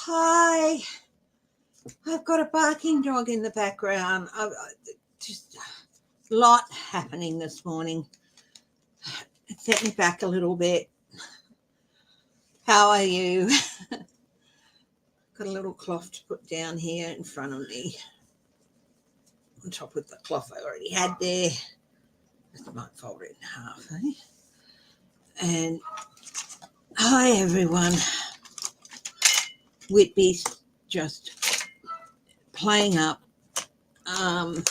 Hi, I've got a barking dog in the background. Just a lot happening this morning. It set me back a little bit. How are you? Got a little cloth to put down here in front of me, on top of the cloth I already had there. I might fold it in half, And hi everyone. Whitby's just playing up. I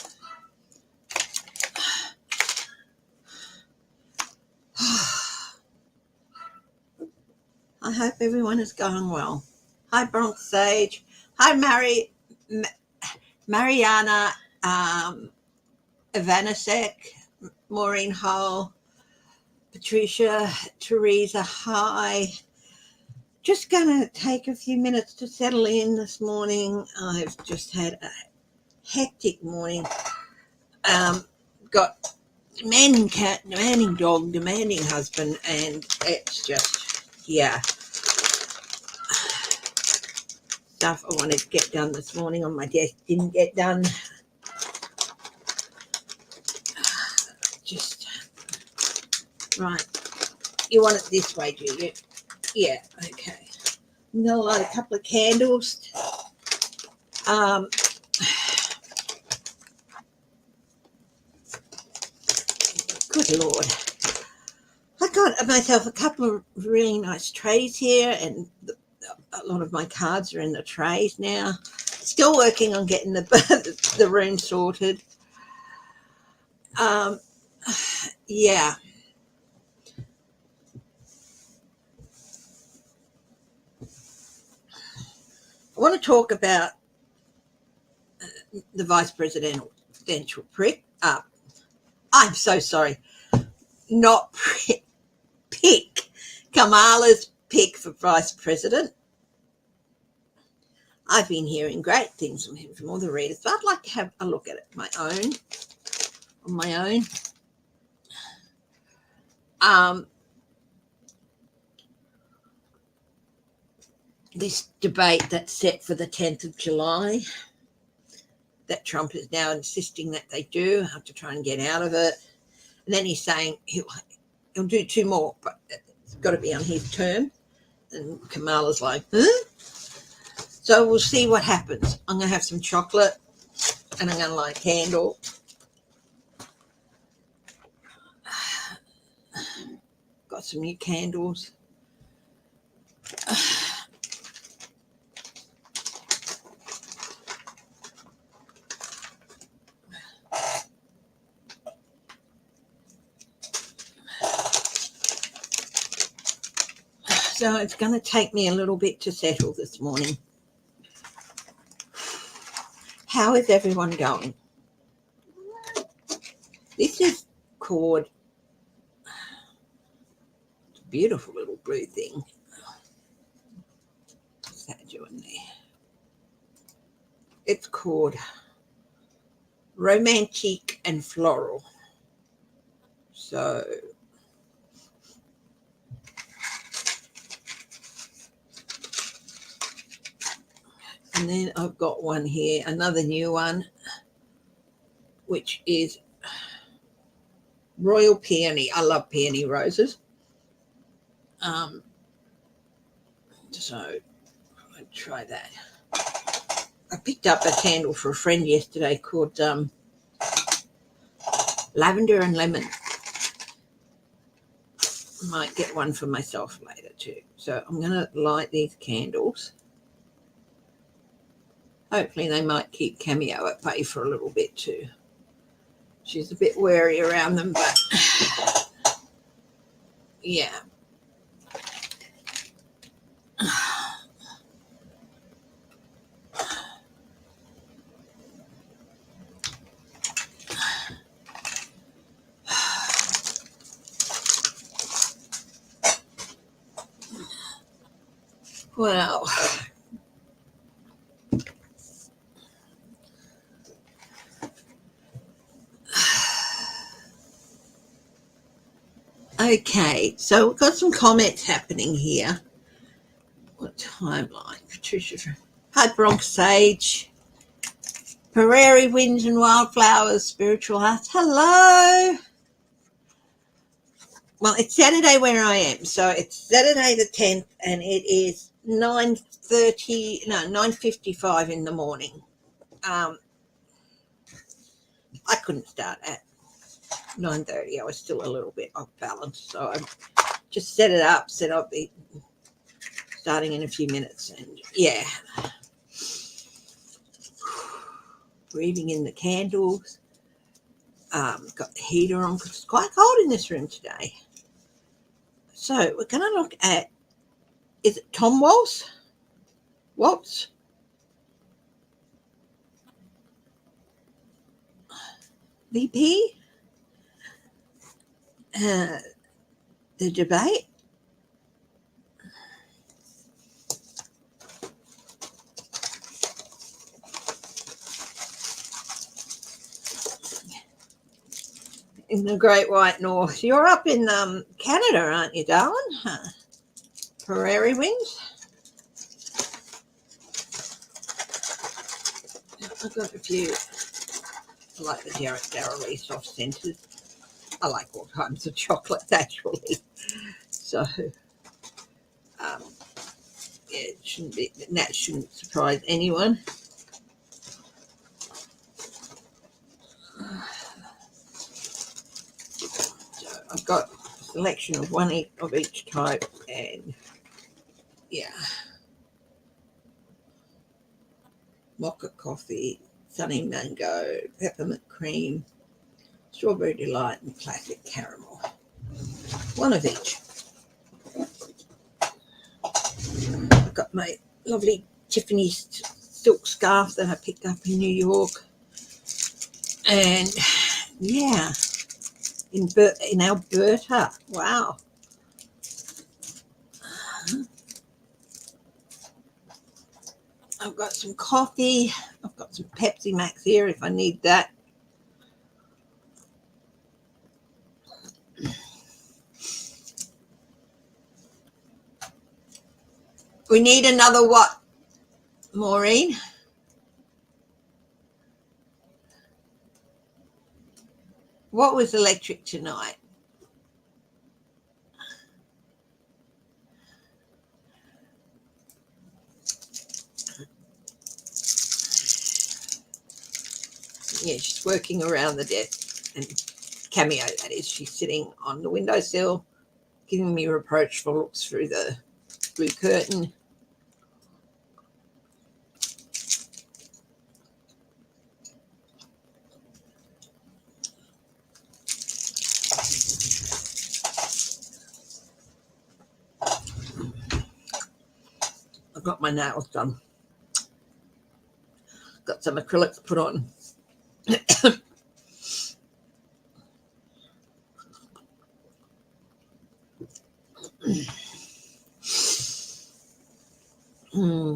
hope everyone is going well. Hi Bronx Sage. Hi Mariana, Ivanasek, Maureen Hull, Patricia, Teresa. Hi. Just going to take a few minutes to settle in this morning. I've just had a hectic morning. Got demanding cat, demanding dog, demanding husband, and it's just, yeah. Stuff I wanted to get done this morning on my desk didn't get done. Just, right. You want it this way, do you? Yeah, okay. I'm going to light a couple of candles. Good Lord. I got myself a couple of really nice trays here, and a lot of my cards are in the trays now. Still working on getting the room sorted. Yeah. I want to talk about the vice presidential pick. I'm so sorry. Not pick. Kamala's pick for vice president. I've been hearing great things from him, from all the readers, but I'd like to have a look at it on my own. This debate that's set for the 10th of July, that Trump is now insisting that they do, have to try and get out of it. And then he's saying he'll do two more, but it's got to be on his term. And Kamala's like, huh? So we'll see what happens. I'm going to have some chocolate, and I'm going to light a candle. Got some new candles. So it's going to take me a little bit to settle this morning. How is everyone going? This is called, it's a beautiful little blue thing. What's that doing there? It's called Romantic and Floral. So and then I've got one here, another new one, which is Royal Peony. I love peony roses. So I'll try that. I picked up a candle for a friend yesterday called Lavender and Lemon. Might get one for myself later too. So I'm going to light these candles. Hopefully they might keep Cameo at bay for a little bit too. She's a bit wary around them, but yeah. Well, okay, so we've got some comments happening here. What timeline? Patricia. Hi, Bronx Sage. Prairie winds and wildflowers, spiritual hearts. Hello. Well, it's Saturday where I am, so it's Saturday the 10th, and it is 9:55 in the morning. I couldn't start at 9:30. I was still a little bit off balance, so I just set it up. Said I'll be starting in a few minutes, and yeah, breathing in the candles. Got the heater on because it's quite cold in this room today. So we're going to look at, is it Tom Waltz? Waltz? VP? The debate? In the Great White North. You're up in Canada, aren't you, darling? Prairie winds. I've got a few. I like the Dara soft centers. I like all kinds of chocolates, actually. So, yeah, that shouldn't surprise anyone. I've got a selection of one of each type, and yeah, mocha coffee, sunny mango, peppermint cream, strawberry delight, and classic caramel. One of each. I've got my lovely Tiffany silk scarf that I picked up in New York, and yeah, in Alberta. Wow. I've got some coffee. I've got some Pepsi Max here if I need that. We need another what, Maureen? What was electric tonight? Yeah, she's working around the desk, and Cameo, that is. She's sitting on the windowsill, giving me reproachful looks through the blue curtain. I've got my nails done. Got some acrylics put on.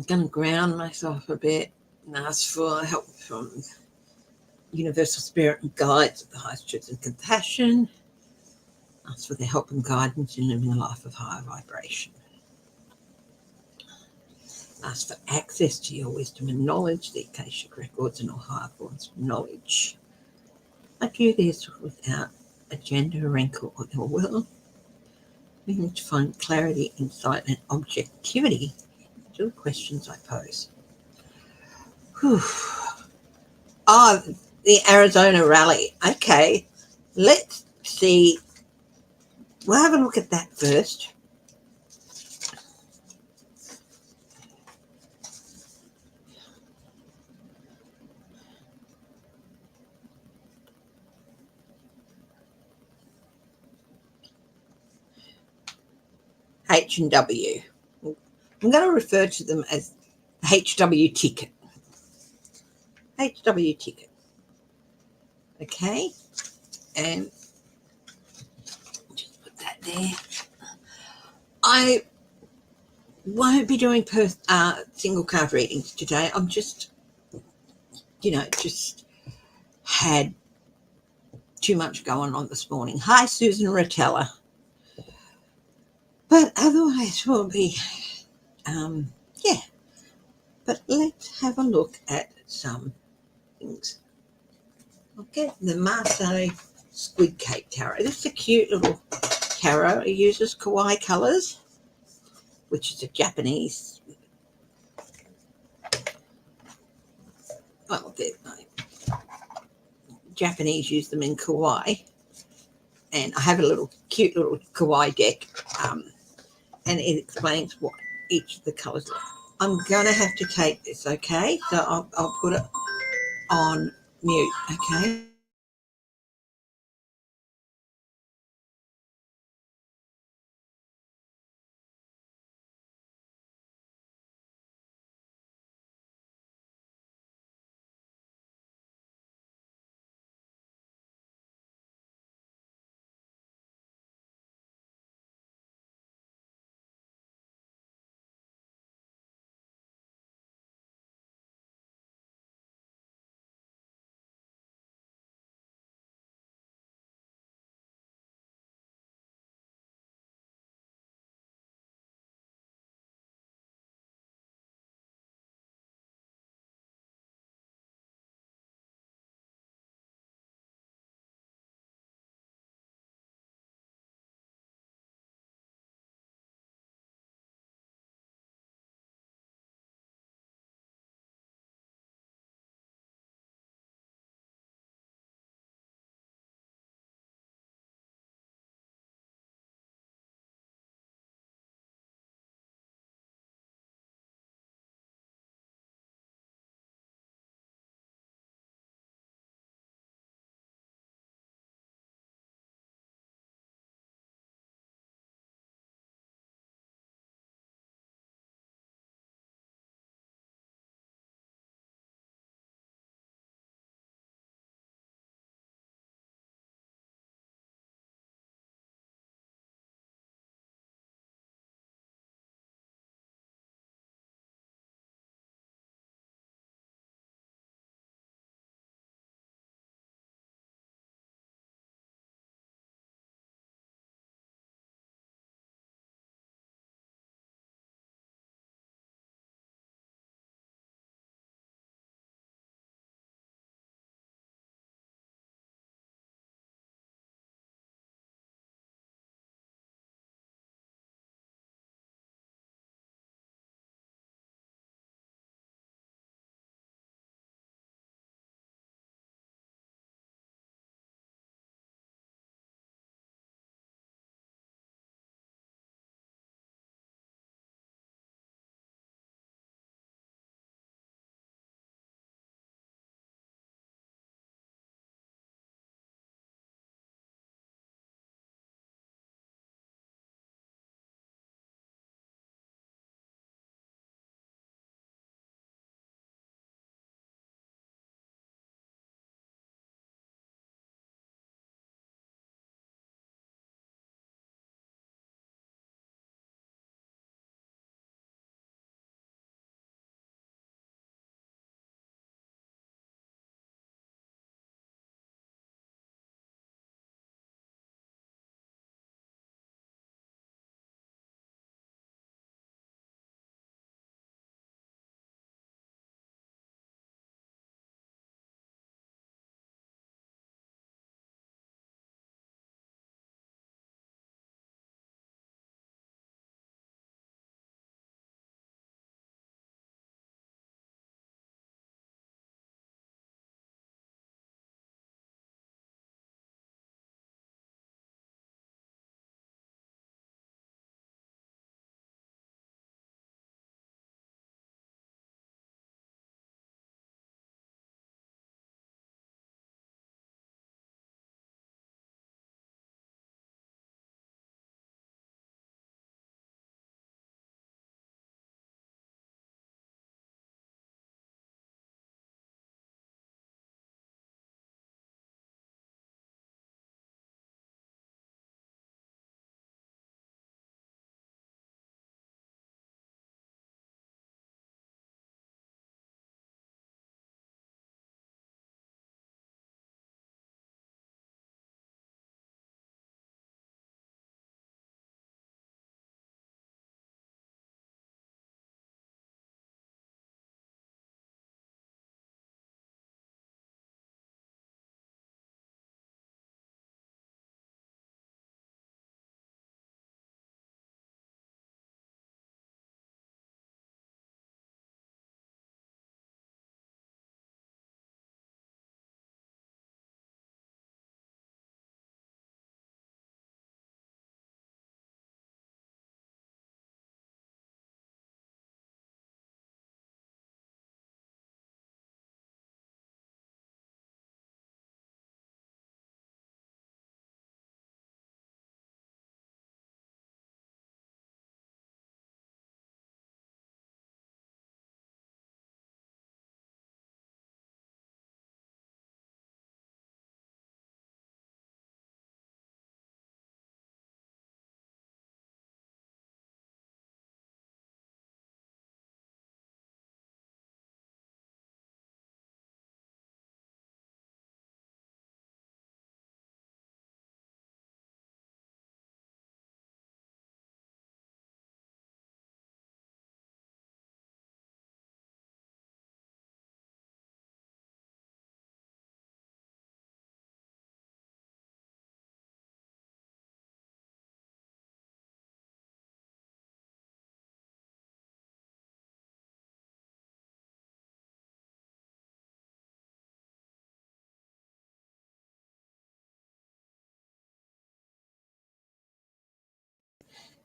Going to ground myself a bit and ask for help from Universal Spirit and guides of the highest truth and compassion. Ask for their help and guidance in living a life of higher vibration. Ask for access to your wisdom and knowledge, the Akashic records and all higher forms of knowledge. I do this without agenda, rancor, or ill will, meaning to find clarity, insight, and objectivity to the questions I pose. Whew. Oh, the Arizona rally. Okay, let's see. We'll have a look at that first. H and W. I'm going to refer to them as HW ticket. HW ticket. Okay, and just put that there. I won't be doing single card readings today. I'm just, just had too much going on this morning. Hi, Susan Rotella. But otherwise, we'll be Yeah, but let's have a look at some things. I'll get the Marseille Squid Cake Tarot. This is a cute little tarot. It uses kawaii colours, which is a Japanese, well, Japanese use them in kawaii. And I have a little cute little kawaii deck, and it explains what each of the colours are. I'm going to have to take this, okay? So I'll put it on mute, okay?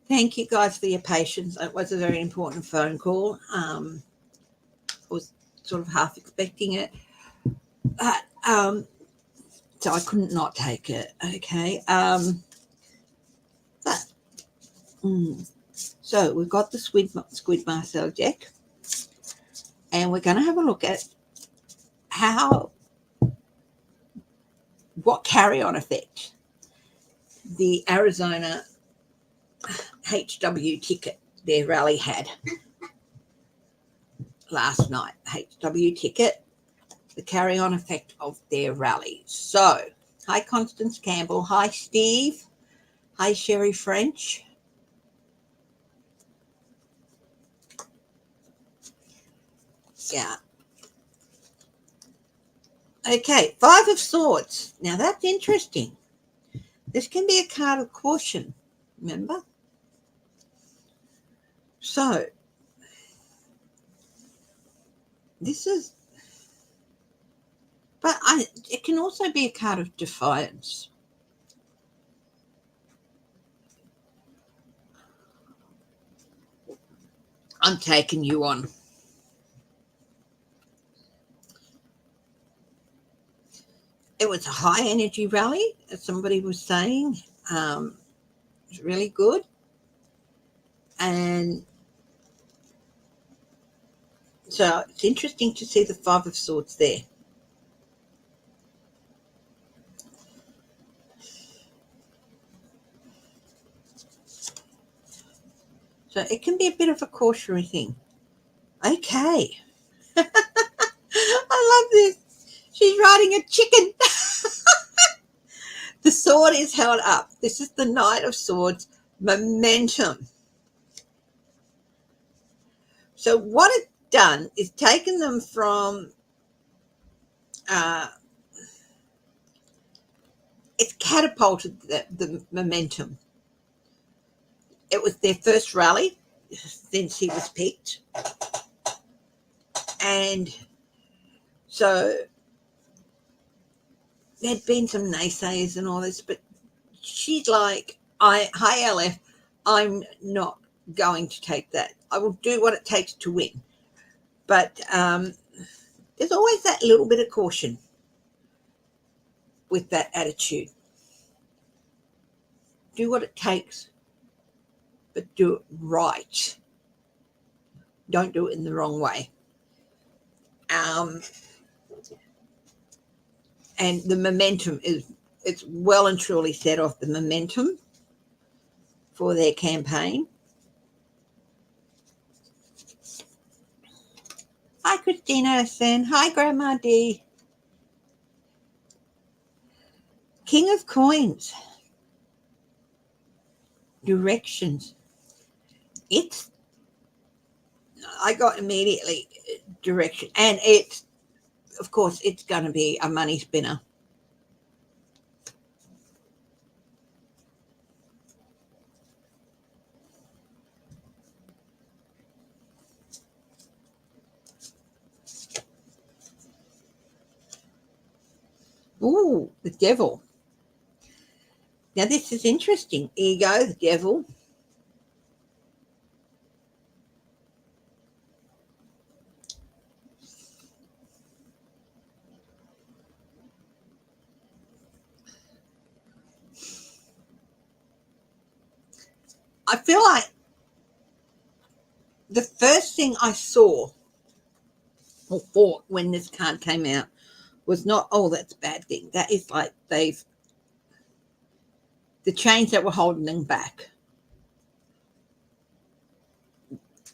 Thank you guys for your patience. It was a very important phone call. I was sort of half expecting it, but so I couldn't not take it. Okay. But so we've got the squid Marcel deck, and we're going to have a look at what carry-on effect the Arizona HW ticket, their rally had last night. HW ticket, the carry-on effect of their rally. So, hi Constance Campbell, hi Steve, hi Sherry French. Yeah. Okay, Five of Swords. Now that's interesting. This can be a card of caution, remember? So, this is, but it can also be a card of defiance. I'm taking you on. It was a high energy rally, as somebody was saying. It was really good. And so it's interesting to see the Five of Swords there. So it can be a bit of a cautionary thing. Okay. I love this. She's riding a chicken. The sword is held up. This is the Knight of Swords, momentum. So what it's done is taken them from, it's catapulted the momentum. It was their first rally since he was picked. And so there'd been some naysayers and all this, but she's like, hi LF, I'm not going to take that. I will do what it takes to win. But there's always that little bit of caution with that attitude. Do what it takes, but do it right. Don't do it in the wrong way. And the momentum it's well and truly set off the momentum for their campaign. Hi, Christina Sen. Hi, Grandma D. King of Coins. Directions. I got immediately direction. And it's, of course, it's going to be a money spinner. Ooh, the devil. Now, this is interesting. Ego, the devil. I feel like the first thing I saw or thought when this card came out was not, oh, that's a bad thing. That is like the chains that were holding them back,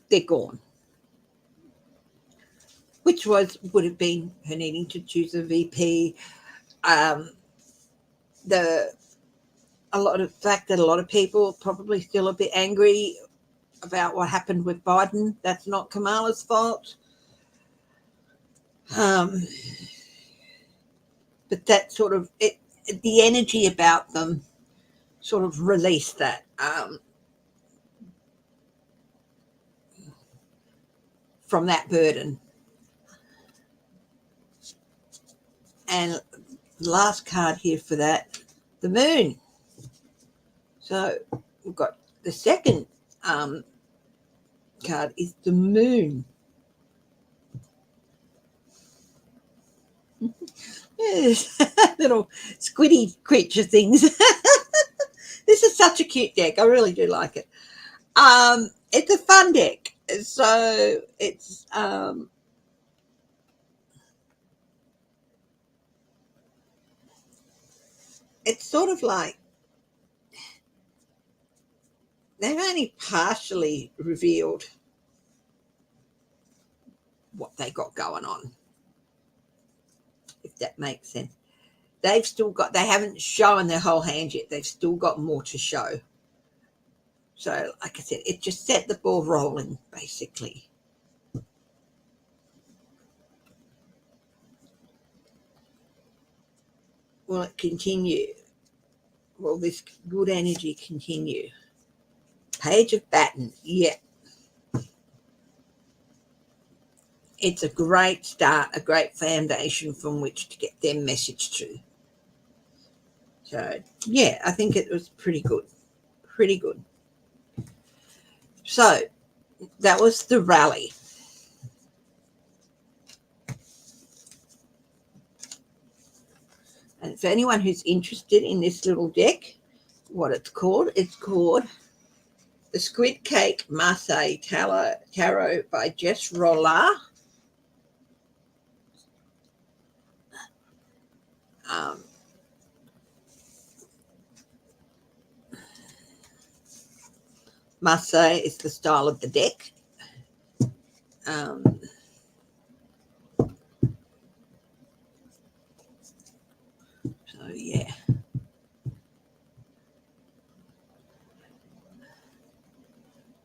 they're gone. Which would have been her needing to choose a VP, the fact that a lot of people probably still a bit angry about what happened with Biden. That's not Kamala's fault. But that sort of the energy about them sort of released that from that burden. And the last card here for that, the moon. So we've got the second card is the moon. Yes, little squiddy creature things. This is such a cute deck. I really do like it. It's a fun deck. So it's sort of like they've only partially revealed what they got going on, if that makes sense. They haven't shown their whole hand yet. They've still got more to show. So, like I said, it just set the ball rolling, basically. Will it continue? Will this good energy continue? Page of Baton, yeah. It's a great start, a great foundation from which to get their message to. So, yeah, I think it was pretty good. Pretty good. So, that was the rally. And for anyone who's interested in this little deck, what it's called the Squid Cake Marseille Tarot by Jess Roller. Marseille is the style of the deck. So, yeah.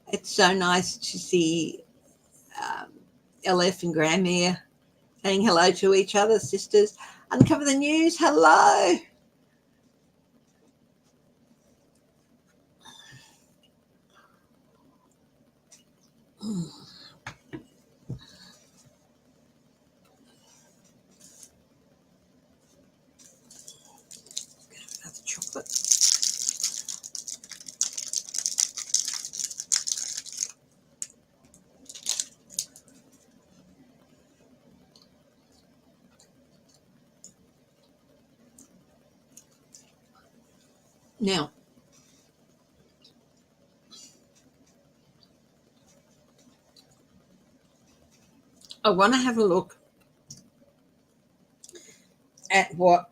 It's so nice to see LF and Grandmere saying hello to each other, sisters. Uncover the news, hello. Another chocolate. Now, I want to have a look at what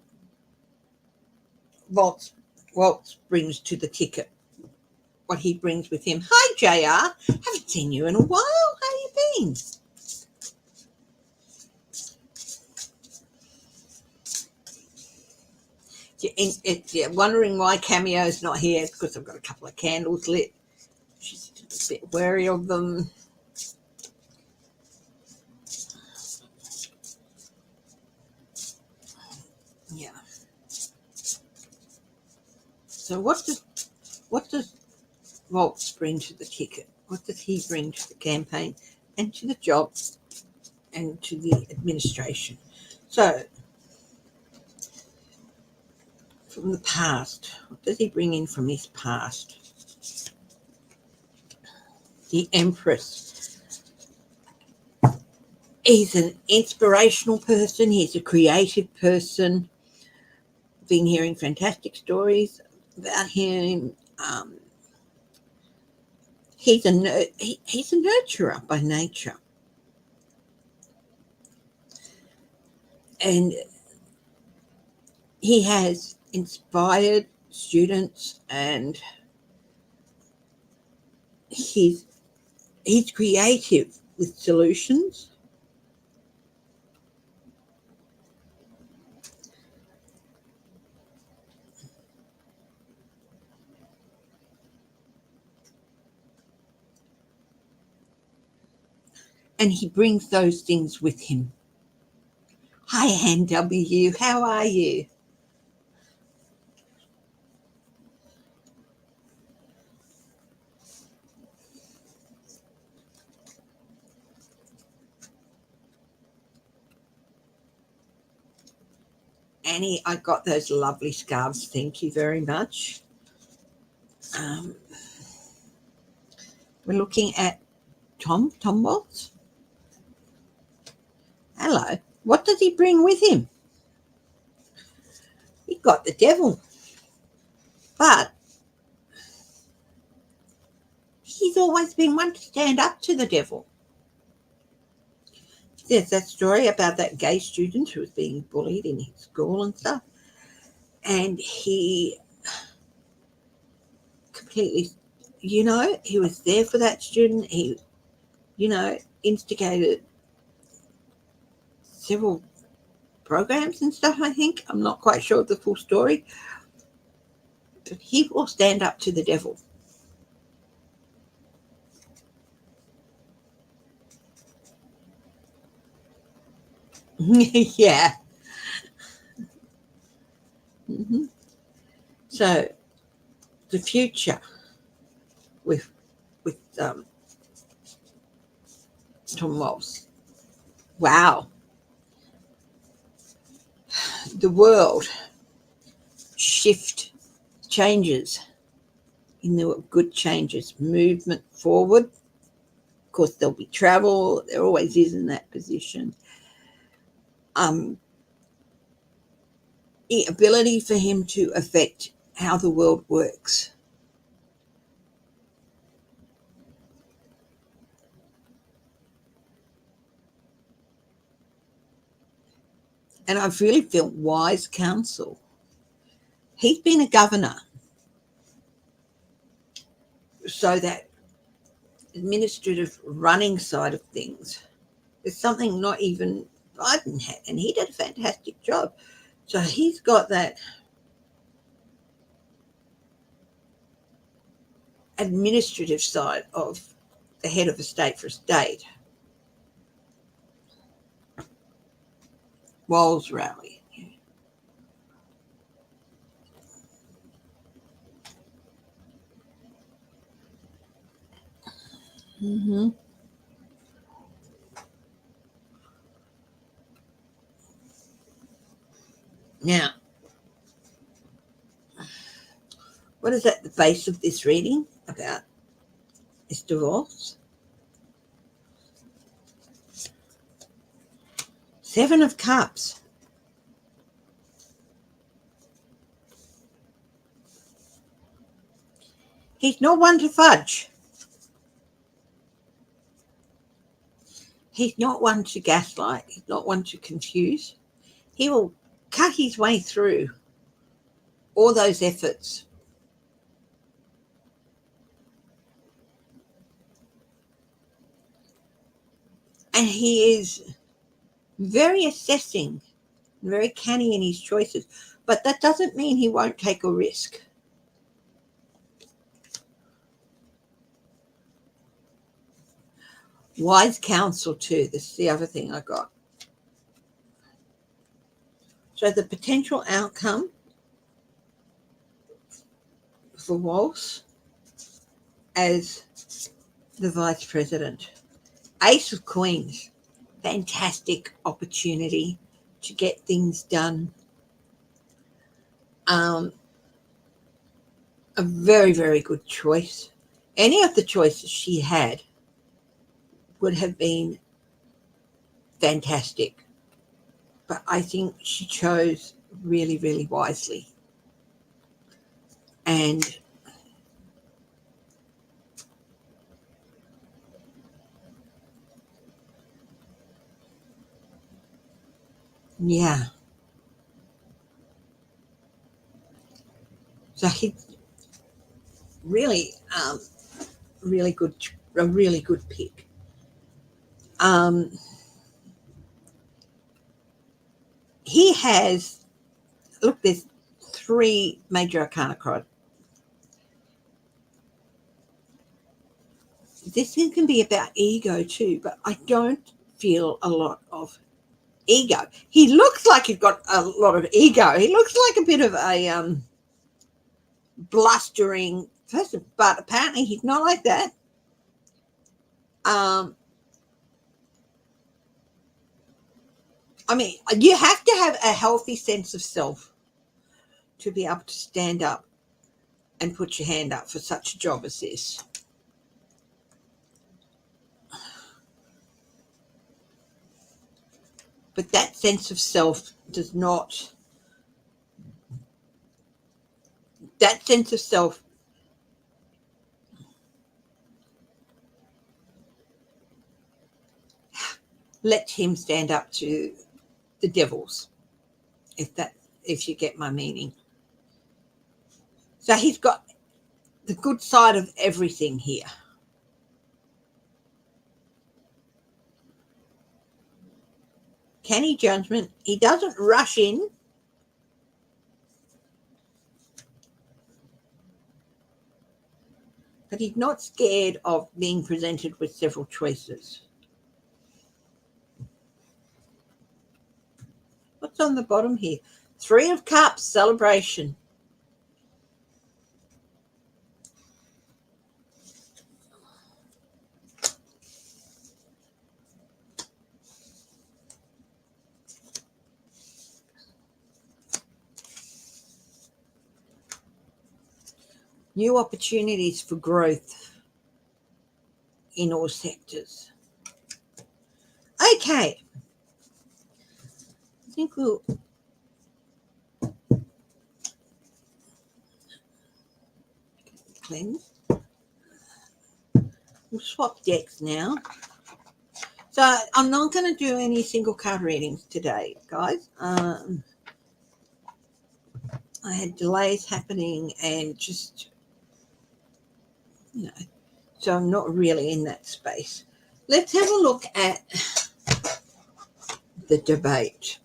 Waltz brings to the ticket, what he brings with him. Hi, JR. Haven't seen you in a while. How you been? You're wondering why Cameo's not here. It's because I've got a couple of candles lit. She's a bit wary of them. Yeah. So what does Waltz bring to the ticket? What does he bring to the campaign and to the job and to the administration? So from the past, what does he bring in from his past? The Empress. He's an inspirational person. He's a creative person. Been hearing fantastic stories about him. He's a nurturer by nature, and he has inspired students, and he's creative with solutions. And he brings those things with him. Hi, Ann W. How are you? Annie, I got those lovely scarves. Thank you very much. We're looking at Tom Waltz. Hello. What does he bring with him? He got the devil. But he's always been one to stand up to the devil. There's that story about that gay student who was being bullied in his school and stuff. And he completely, he was there for that student. He, instigated several programs and stuff, I think. I'm not quite sure of the full story. But he will stand up to the devil. Yeah. Mm-hmm. So the future with Tom Waltz. Wow. The world changes, good changes, movement forward. Of course, there'll be travel. There always is in that position. The ability for him to affect how the world works. And I've really felt wise counsel. He's been a governor, so that administrative running side of things is something not even Biden had, and he did a fantastic job. So he's got that administrative side of the head of a state for a state. Walls rally. Mm-hmm. Now, what is at the base of this reading about this divorce? 7 of Cups. He's not one to fudge. He's not one to gaslight. He's not one to confuse. He will cut his way through all those efforts. And he is very assessing, very canny in his choices. But that doesn't mean he won't take a risk. Wise counsel too. This is the other thing I got. So the potential outcome for Waltz as the vice president. Ace of Queens. Fantastic opportunity to get things done. A very, very good choice. Any of the choices she had would have been fantastic. But I think she chose really, really wisely. And yeah. So he really, really good, a really good pick. He has, look, there's 3 major arcana cards. This can be about ego too, but I don't feel a lot of ego. He looks like he's got a lot of ego. He looks like a bit of a blustering person, but apparently he's not like that. I mean, you have to have a healthy sense of self to be able to stand up and put your hand up for such a job as this. But that sense of self does not, that sense of self lets him stand up to the devils, if you get my meaning. So he's got the good side of everything here. Canny judgment. He doesn't rush in. But he's not scared of being presented with several choices. What's on the bottom here? 3 of Cups, celebration. New opportunities for growth in all sectors. Okay. I think we'll cleanse. We'll swap decks now. So I'm not going to do any single card readings today, guys. I had delays happening and just, so I'm not really in that space. Let's have a look at the debate.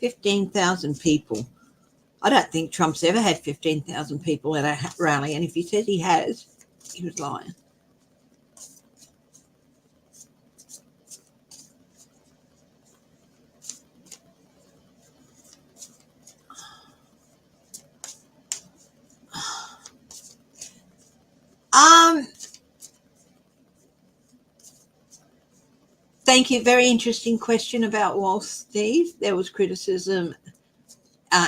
$15,000 people. I don't think Trump's ever had 15,000 people at a rally, and if he says he has, he was lying. Thank you. Very interesting question about Walsh, Steve. There was criticism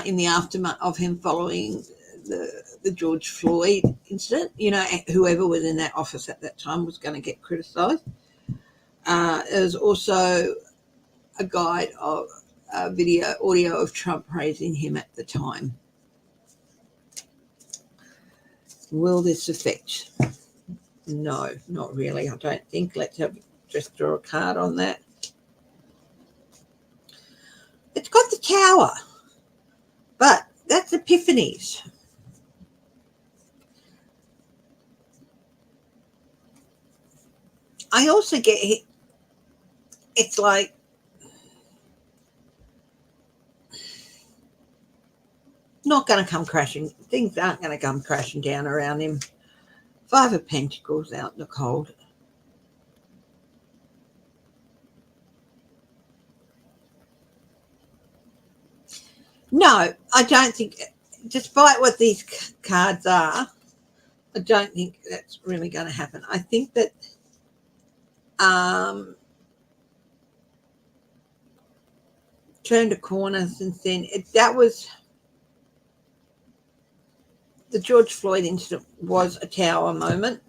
in the aftermath of him following the George Floyd incident. Whoever was in that office at that time was going to get criticised. There's also a guide of audio of Trump praising him at the time. Will this affect? No, not really. I don't think. Let's just draw a card on that. It's got the Tower, but that's epiphanies. I also get it's like not going to come crashing. Things aren't going to come crashing down around him. 5 of Pentacles out in the cold. No, I don't think, despite what these cards are, I don't think that's really going to happen. I think that turned a corner since then. That was the George Floyd incident was a Tower moment.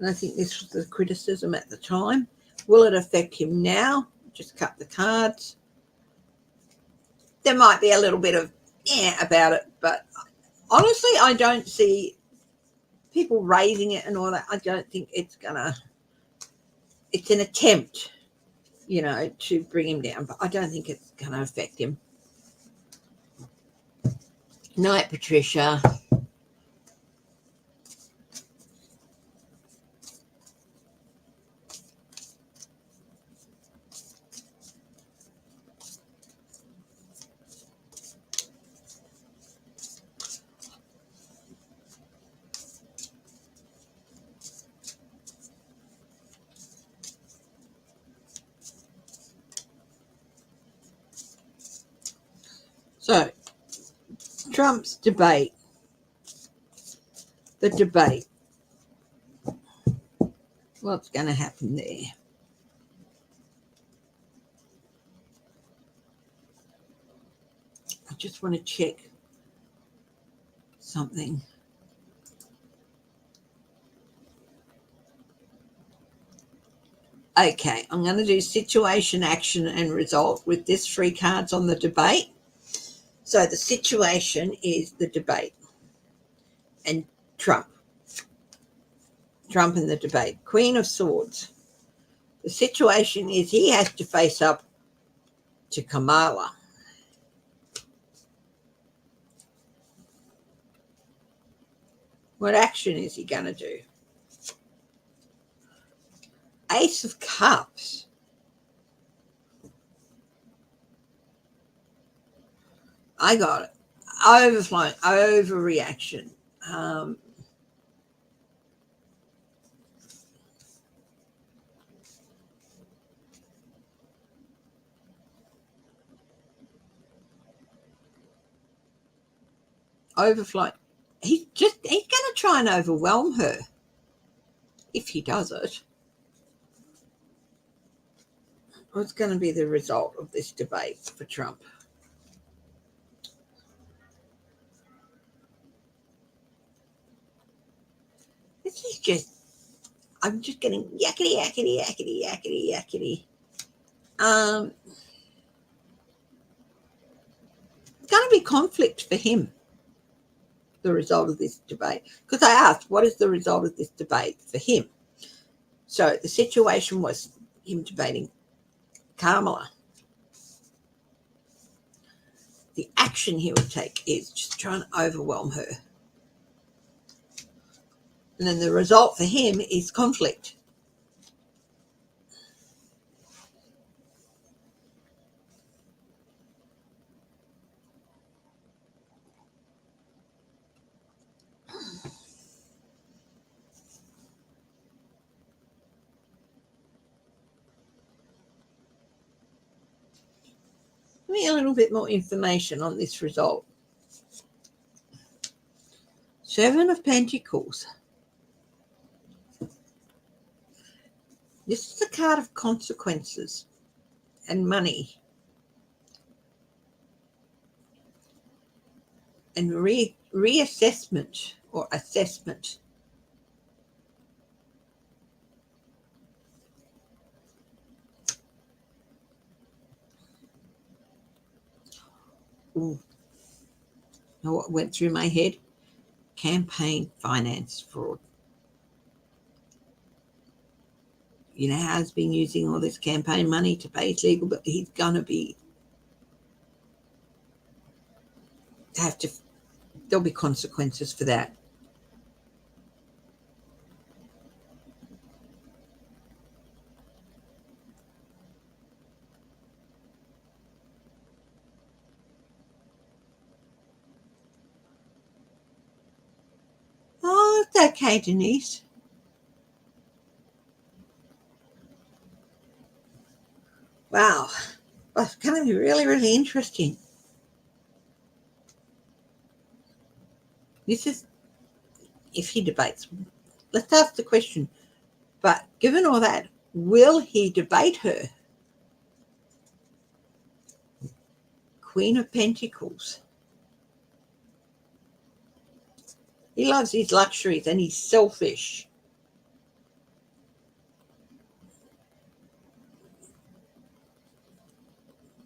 And I think this was the criticism at the time. Will it affect him now? Just cut the cards. There might be a little bit of about it, but honestly, I don't see people raising it and all that. I don't think it's an attempt, to bring him down, but I don't think it's going to affect him. Night, Patricia. So, Trump's debate. The debate. What's going to happen there? I just want to check something. Okay, I'm going to do situation, action, and result with this 3 cards on the debate. So the situation is the debate and Trump. Trump in the debate. Queen of Swords. The situation is he has to face up to Kamala. What action is he going to do? Ace of Cups. I got it. Overflowing, overreaction. Overflowing. He's going to try and overwhelm her if he does it. What's going to be the result of this debate for Trump? This is just, I'm just getting yakety, yakety, yakety, yakety, yakety. It's going to be conflict for him, the result of this debate. Because I asked, what is the result of this debate for him? So the situation was him debating Kamala. The action he would take is just trying to overwhelm her. And then the result for him is conflict. Give me a little bit more information on this result. 7 of Pentacles. This is a card of consequences and money. And reassessment or assessment. Ooh. Know what went through my head? Campaign finance fraud. You know how he's been using all this campaign money to pay his legal, but he's going to be there'll be consequences for that. Oh, it's okay, Denise. Wow. Well, it's going to be really, really interesting. This is, if he debates, let's ask the question, but given all that, will he debate her? Queen of Pentacles. He loves his luxuries and he's selfish.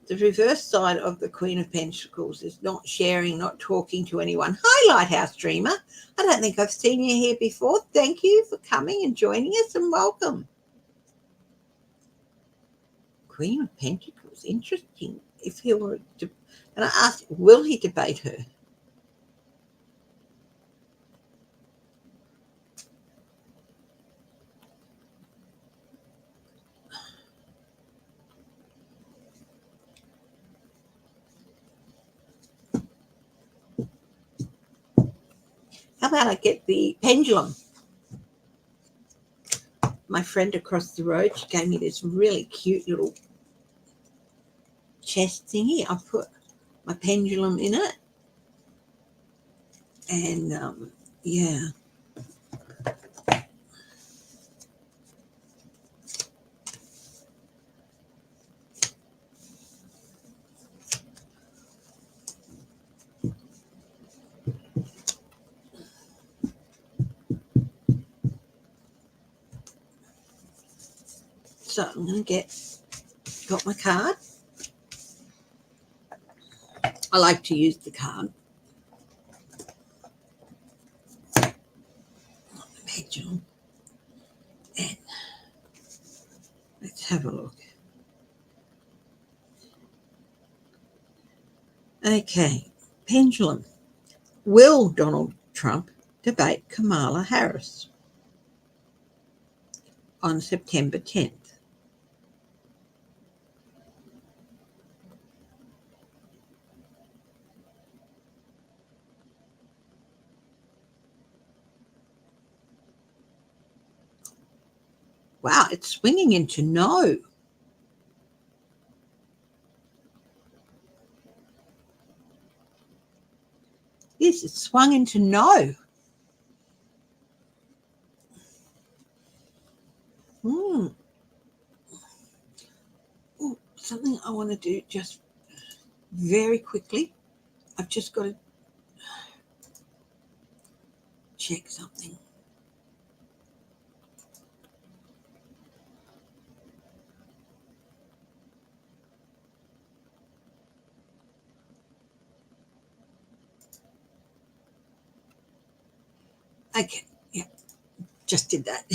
The reverse side of the Queen of Pentacles is not sharing, not talking to anyone. Hi, Lighthouse Dreamer. I don't think I've seen you here before. Thank you for coming and joining us and welcome. Queen of Pentacles. Interesting. If he were to, and I asked, will he debate her? How about I get the pendulum? My friend across the road, she gave me this really cute little chest thingy. I put my pendulum in it. And yeah. So I'm going to got my card. I like to use the card. Pendulum. And let's have a look. Okay, pendulum. Will Donald Trump debate Kamala Harris on September 10th? Wow, it's swinging into no. Yes, it's swung into no. Ooh, something I want to do just very quickly. I've just got to check something. Okay, yeah, just did that.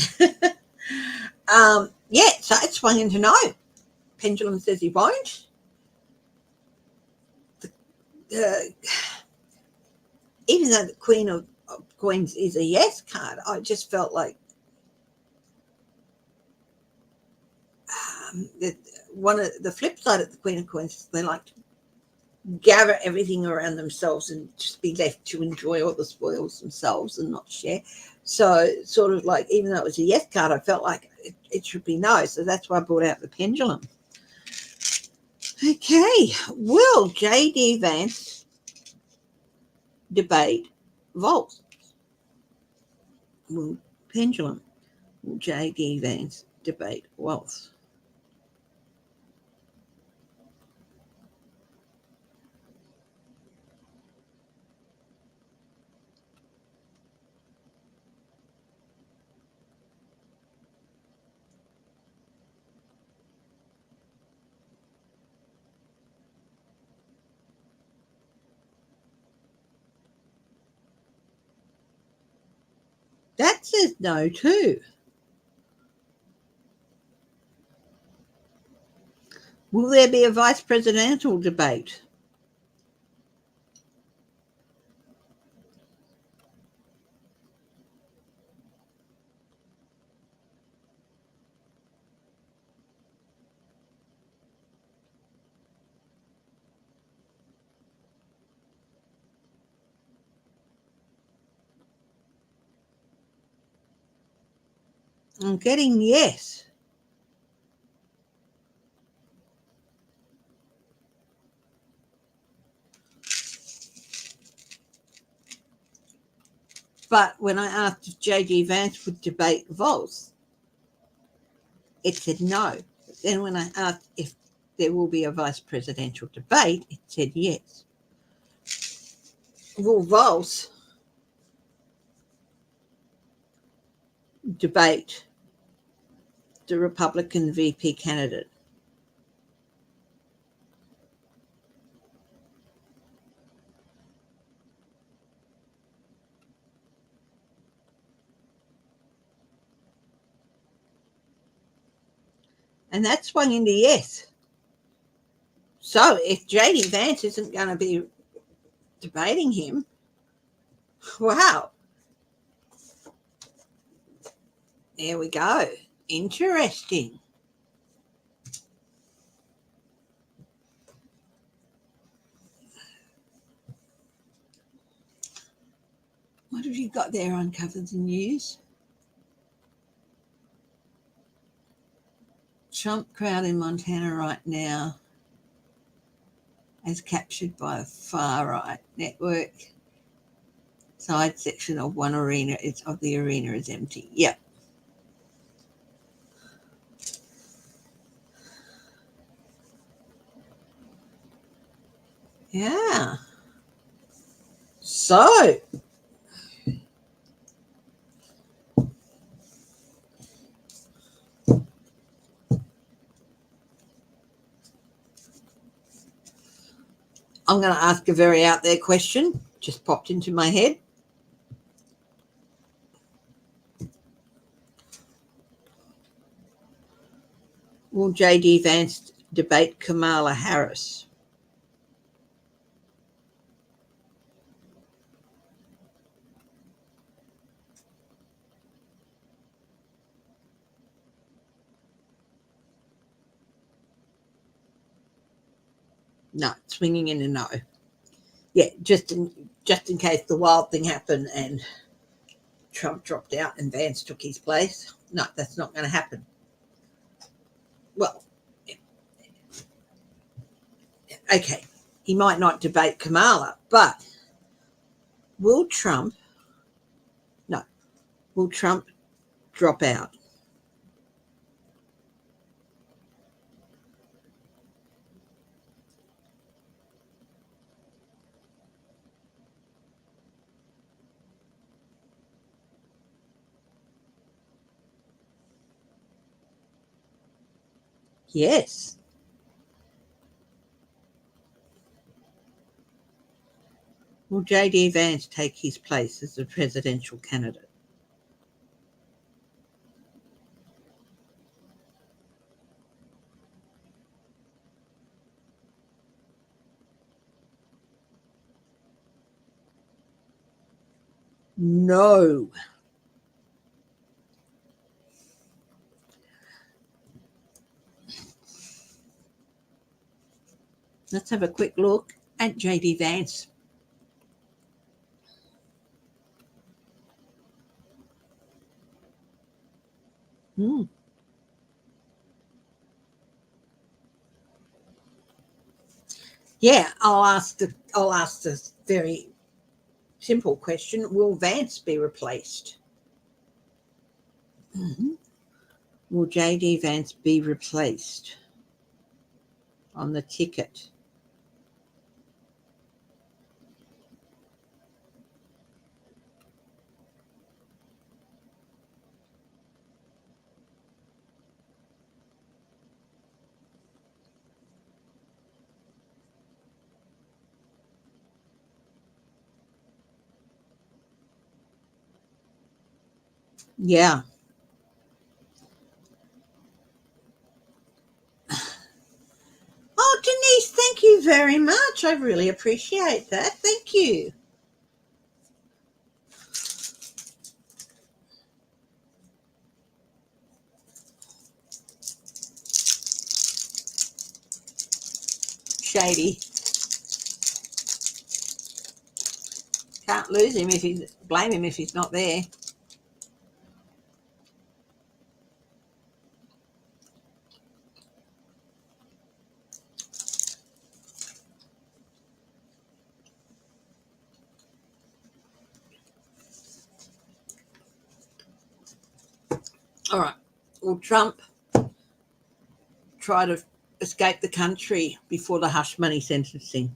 Yeah, so it swung into no. Pendulum says he won't. Even though the Queen of Coins is a yes card, I just felt like one of the flip side of the Queen of Coins is they like to gather everything around themselves and just be left to enjoy all the spoils themselves and not share. So sort of like, even though it was a yes card, I felt like it should be no. So that's why I brought out the pendulum. Okay, will J.D. Vance debate Volts? Will pendulum. Will J.D. Vance debate wealth? That says no too. Will there be a vice presidential debate? I'm getting yes. But when I asked if J.D. Vance would debate Volz, it said no. But then when I asked if there will be a vice presidential debate, it said yes. Will Volz debate the Republican VP candidate? And that swung into yes. So if J.D. Vance isn't going to be debating him, wow. There we go. Interesting. What have you got there on Cover the News? Trump crowd in Montana right now as captured by a far-right network. Side section of one arena of the arena is empty. Yep. Yeah. So I'm going to ask a very out there question, just popped into my head. Will J.D. Vance debate Kamala Harris? No, swinging in a no. Yeah, just in case the wild thing happened and Trump dropped out and Vance took his place. No, that's not going to happen. Well, okay, he might not debate Kamala, but will Trump drop out? Yes. Will J.D. Vance take his place as the presidential candidate? No. Let's have a quick look at J.D. Vance. Yeah, I'll ask the very simple question: will Vance be replaced? Mm-hmm. Will J.D. Vance be replaced on the ticket? Yeah. Oh, Denise, thank you very much. I really appreciate that. Thank you. Shady. Can't lose him blame him if he's not there. All right. Will Trump try to escape the country before the hush money sentencing?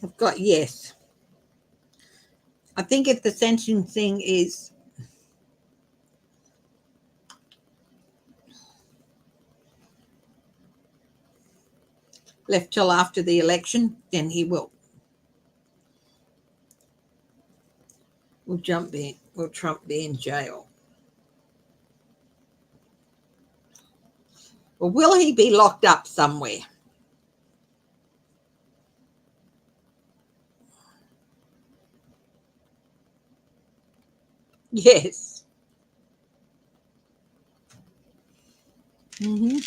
I've got yes. I think if the sentencing is left till after the election, then he will. Will Trump be in jail? Or will he be locked up somewhere? Yes. Mm-hmm.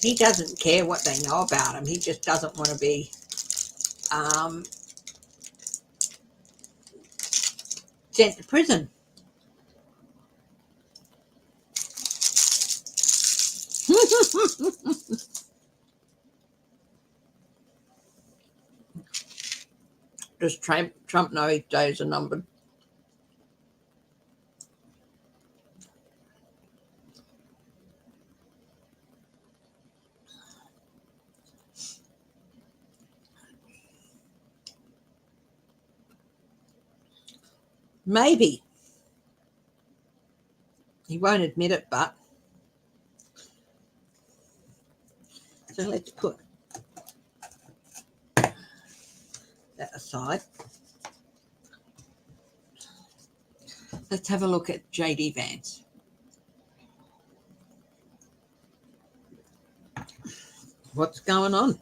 He doesn't care what they know about him. He just doesn't want to be sent to prison. Does Trump know his days are numbered? Maybe. He won't admit it, but. So let's put that aside. Let's have a look at JD Vance. What's going on?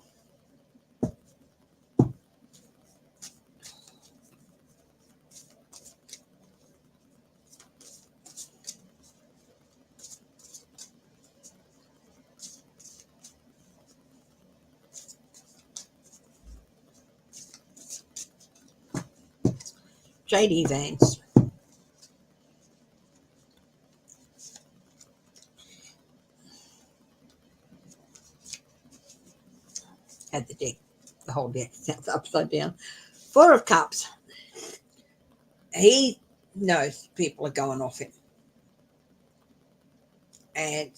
JD Vance. Had the deck, the whole deck sounds upside down. Four of Cups. He knows people are going off him. And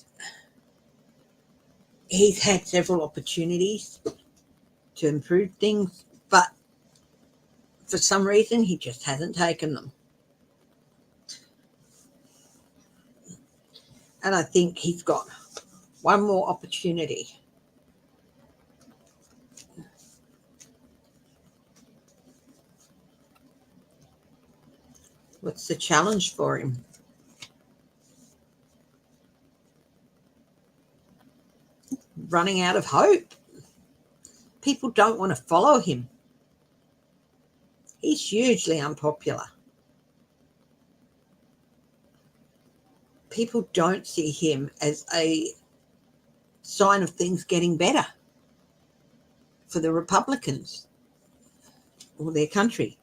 he's had several opportunities to improve things, but for some reason he just hasn't taken them. And I think he's got one more opportunity. What's the challenge for him? Running out of hope. People don't want to follow him. He's hugely unpopular. People don't see him as a sign of things getting better for the Republicans or their country.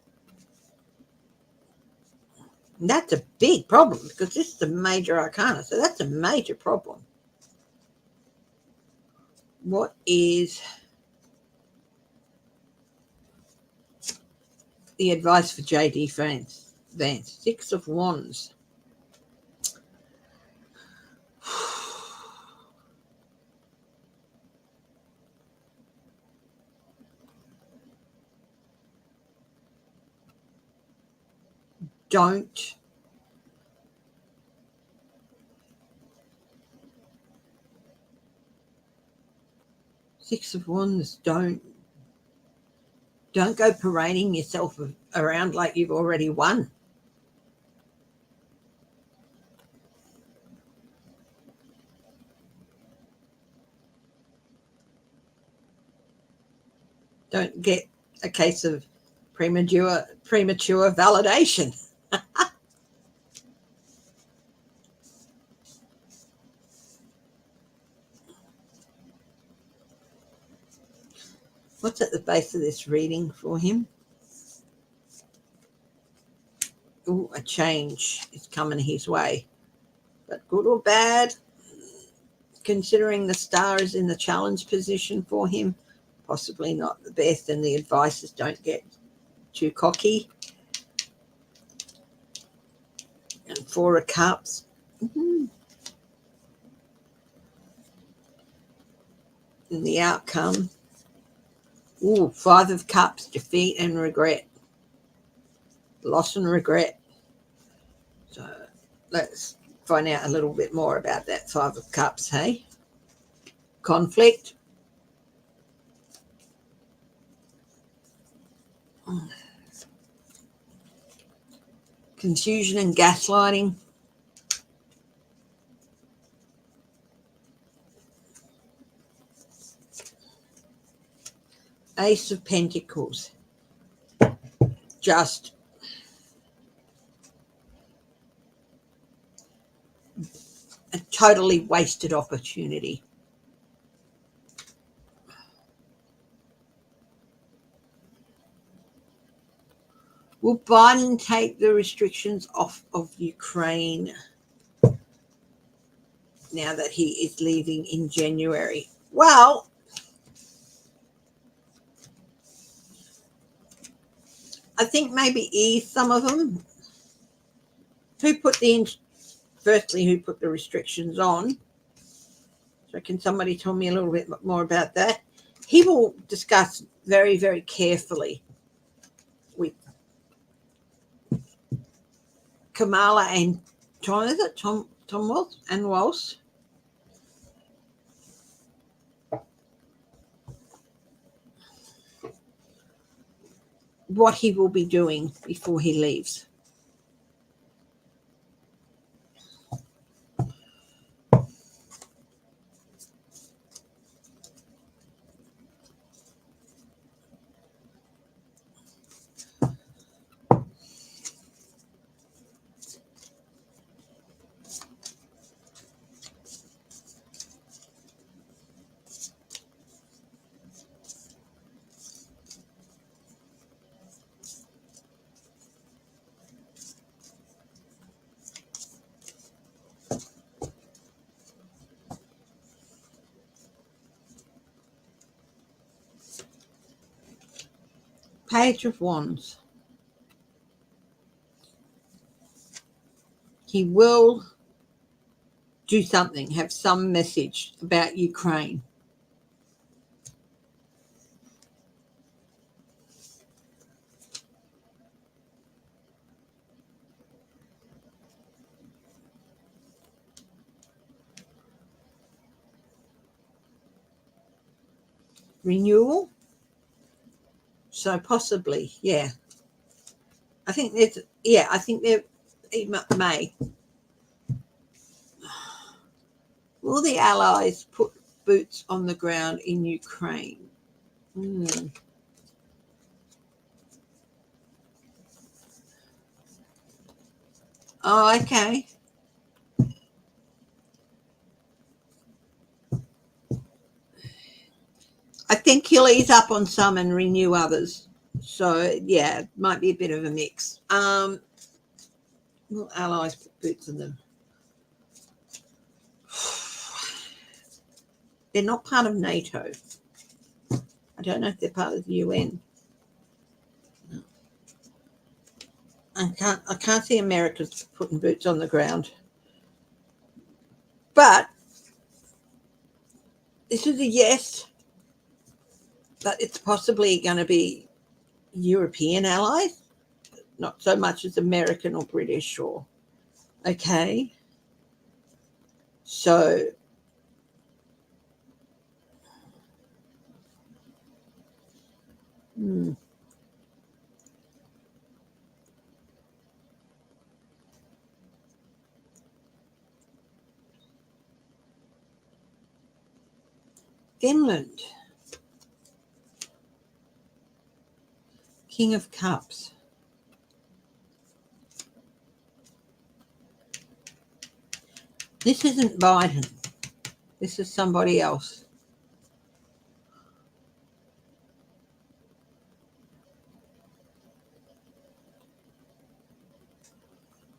And that's a big problem because this is a major arcana, so that's a major problem. What is the advice for JD Vance? Six of Wands. Don't Six of Wands, don't go parading yourself around like you've already won. Don't get a case of premature validation. What's at the base of this reading for him? Ooh, a change is coming his way. But good or bad, considering the star is in the challenge position for him, possibly not the best, and the advice is don't get too cocky. And Four of Cups. And the outcome. Ooh, Five of Cups, defeat and regret. Loss and regret. So let's find out a little bit more about that Five of Cups, hey? Conflict. Confusion and gaslighting. Ace of Pentacles. Just a totally wasted opportunity. Will Biden take the restrictions off of Ukraine now that he is leaving in January? Well, I think maybe ease some of them. Who put the restrictions on? So can somebody tell me a little bit more about that? He will discuss very, very carefully with Kamala and Tom, is it Tom Walsh and Walsh? What he will be doing before he leaves. Page of Wands. He will do something, have some message about Ukraine. Renewal. So possibly, yeah. I think he may. Will the Allies put boots on the ground in Ukraine? Oh, okay. I think he'll ease up on some and renew others. So, yeah, it might be a bit of a mix. Will Allies put boots on them? They're not part of NATO. I don't know if they're part of the UN. No. I can't see Americans putting boots on the ground. But this is a yes. But it's possibly going to be European allies, not so much as American or British or, okay. So, Finland. King of Cups. This isn't Biden. This is somebody else.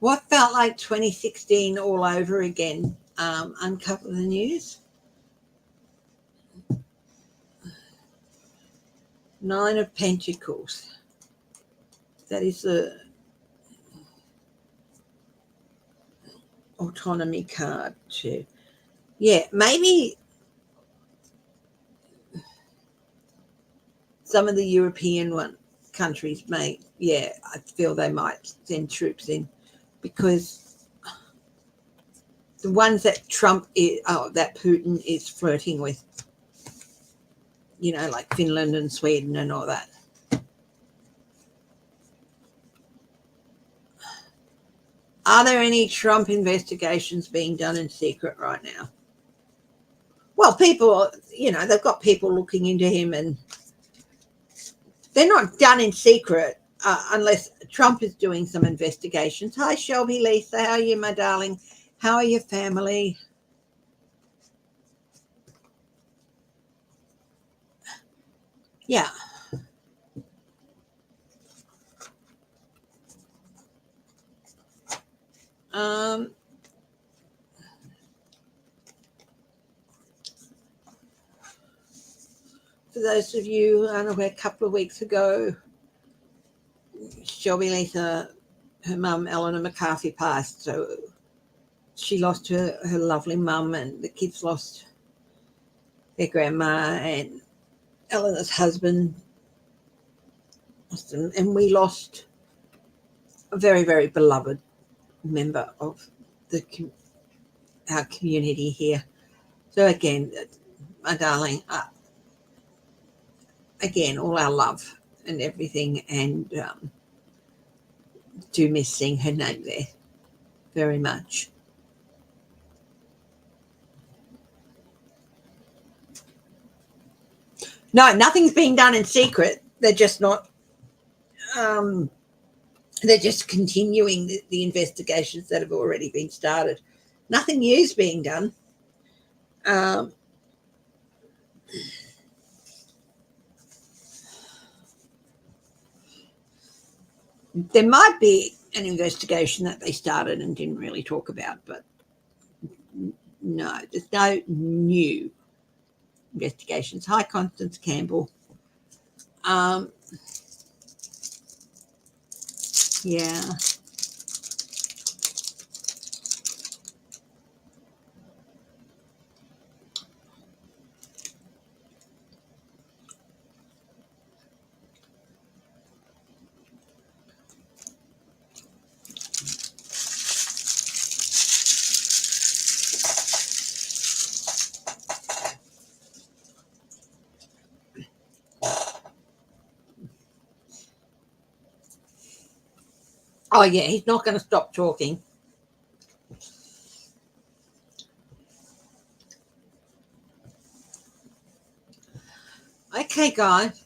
What felt like 2016 all over again? Uncover the news. 9 of Pentacles. That is the autonomy card too. Yeah, maybe some of the European countries may, yeah, I feel they might send troops in because the ones that that Putin is flirting with, like Finland and Sweden and all that. Are there any Trump investigations being done in secret right now? Well, people, they've got people looking into him, and they're not done in secret unless Trump is doing some investigations. Hi, Shelby Lisa. How are you, my darling? How are your family? Yeah. for those of you who aren't aware, a couple of weeks ago, Shelby Letha, her mum, Eleanor McCarthy, passed. So she lost her lovely mum, and the kids lost their grandma, and Eleanor's husband lost them, and we lost a very, very beloved member of our community here. So again, my darling, again, all our love and everything, and do miss seeing her name there very much. No, nothing's being done in secret. They're just not. They're just continuing the investigations that have already been started. Nothing new is being done. There might be an investigation that they started and didn't really talk about, but no, there's no new investigations. Hi, Constance Campbell. Yeah. Oh, yeah, he's not going to stop talking. Okay, guys.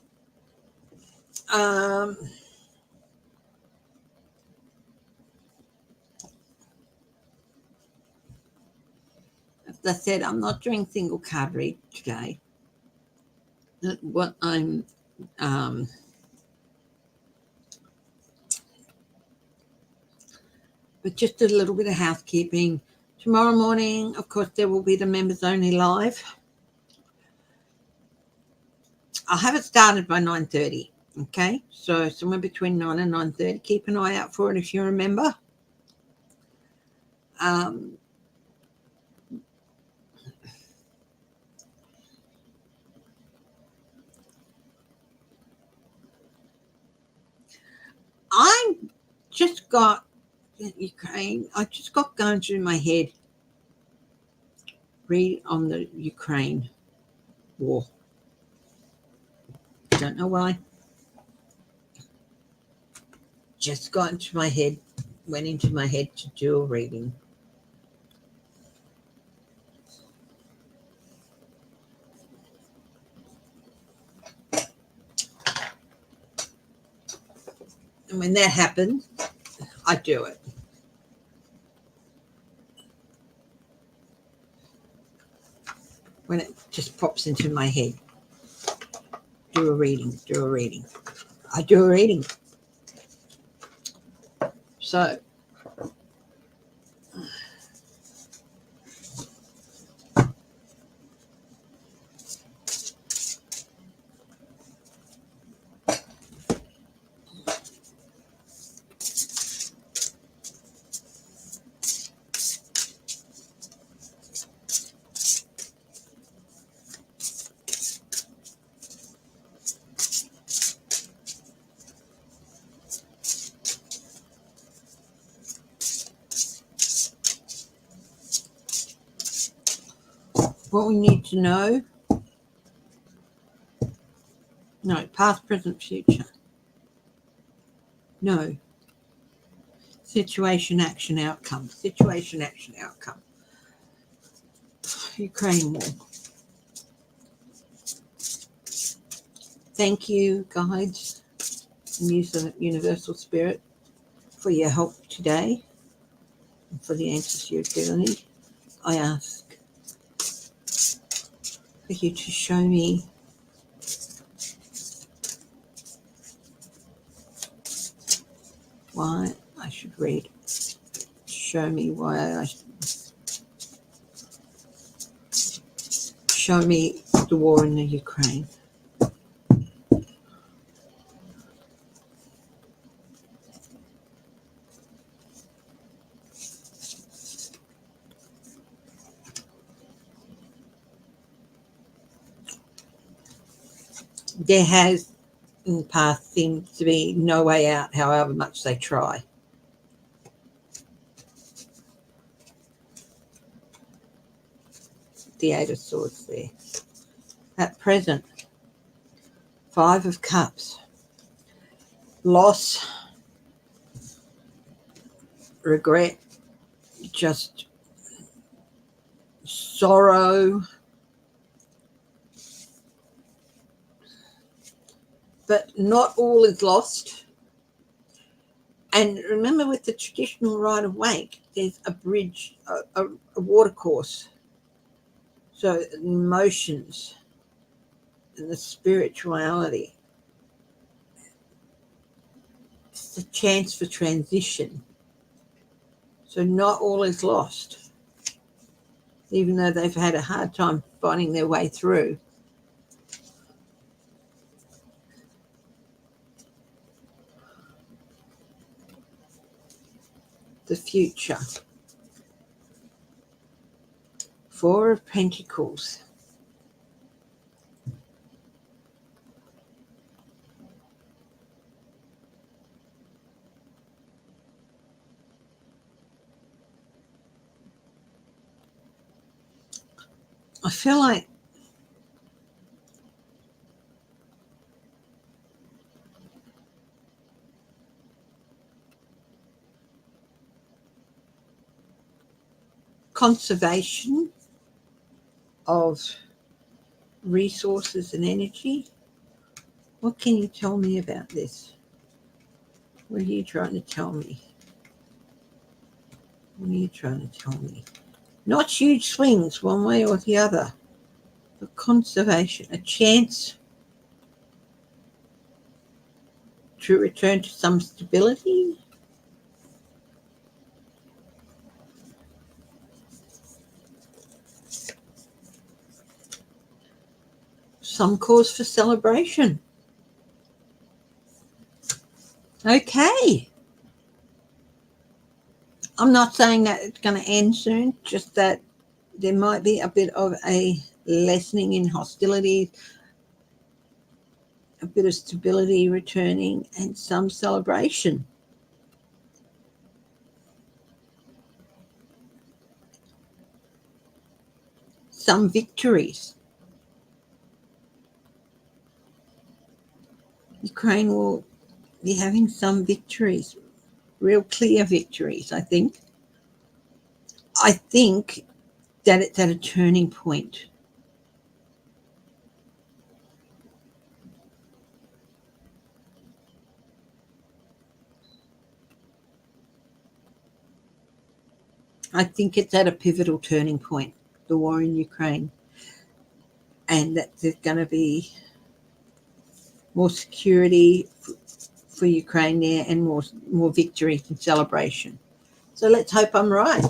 As I said, I'm not doing single card read today. What I'm but just a little bit of housekeeping. Tomorrow morning, of course, there will be the members only live. I'll have it started by 9:30. Okay, so somewhere between 9 and 9:30. Keep an eye out for it if you remember. I'm just got Ukraine. I just got going through my head. Read on the Ukraine war. Don't know why. Just got into my head, went into my head to do a reading. And when that happens, I do it. When it just pops into my head. Do a reading. I do a reading. So, what we need to know. No, past, present, future. No. Situation, action, outcome. Situation, action, outcome. Ukraine war. Thank you, guides, and Universal Spirit, for your help today and for the answers you've given me. I ask for you to show me why I should read. Show me why I should. Show me the war in the Ukraine. there has in the past seemed to be no way out, however much they try. The Eight of Swords there. At present, Five of Cups. Loss, regret, just sorrow. But not all is lost. And remember, with the traditional rite of wake, there's a bridge, a watercourse. So emotions and the spirituality. It's a chance for transition. So not all is lost, even though they've had a hard time finding their way through. The future. Four of Pentacles. I feel like conservation of resources and energy. What can you tell me about this? What are you trying to tell me? What are you trying to tell me? Not huge swings one way or the other, but conservation, a chance to return to some stability. Some cause for celebration. Okay. I'm not saying that it's going to end soon, just that there might be a bit of a lessening in hostilities, a bit of stability returning, and some celebration. Some victories. Ukraine will be having some victories, real clear victories, I think. I think that it's at a turning point. I think it's at a pivotal turning point, the war in Ukraine, and that there's going to be more security for Ukraine there and more victories and celebration. So let's hope I'm right.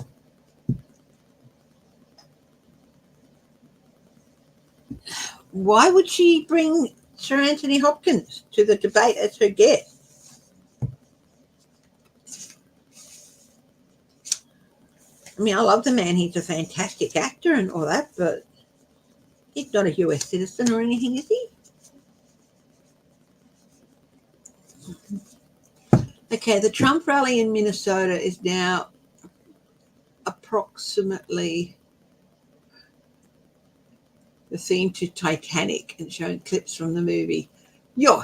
Why would she bring Sir Anthony Hopkins to the debate as her guest? I mean, I love the man. He's a fantastic actor and all that, but he's not a US citizen or anything, is he? Okay, the Trump rally in Minnesota is now approximately the theme to Titanic and showing clips from the movie. You're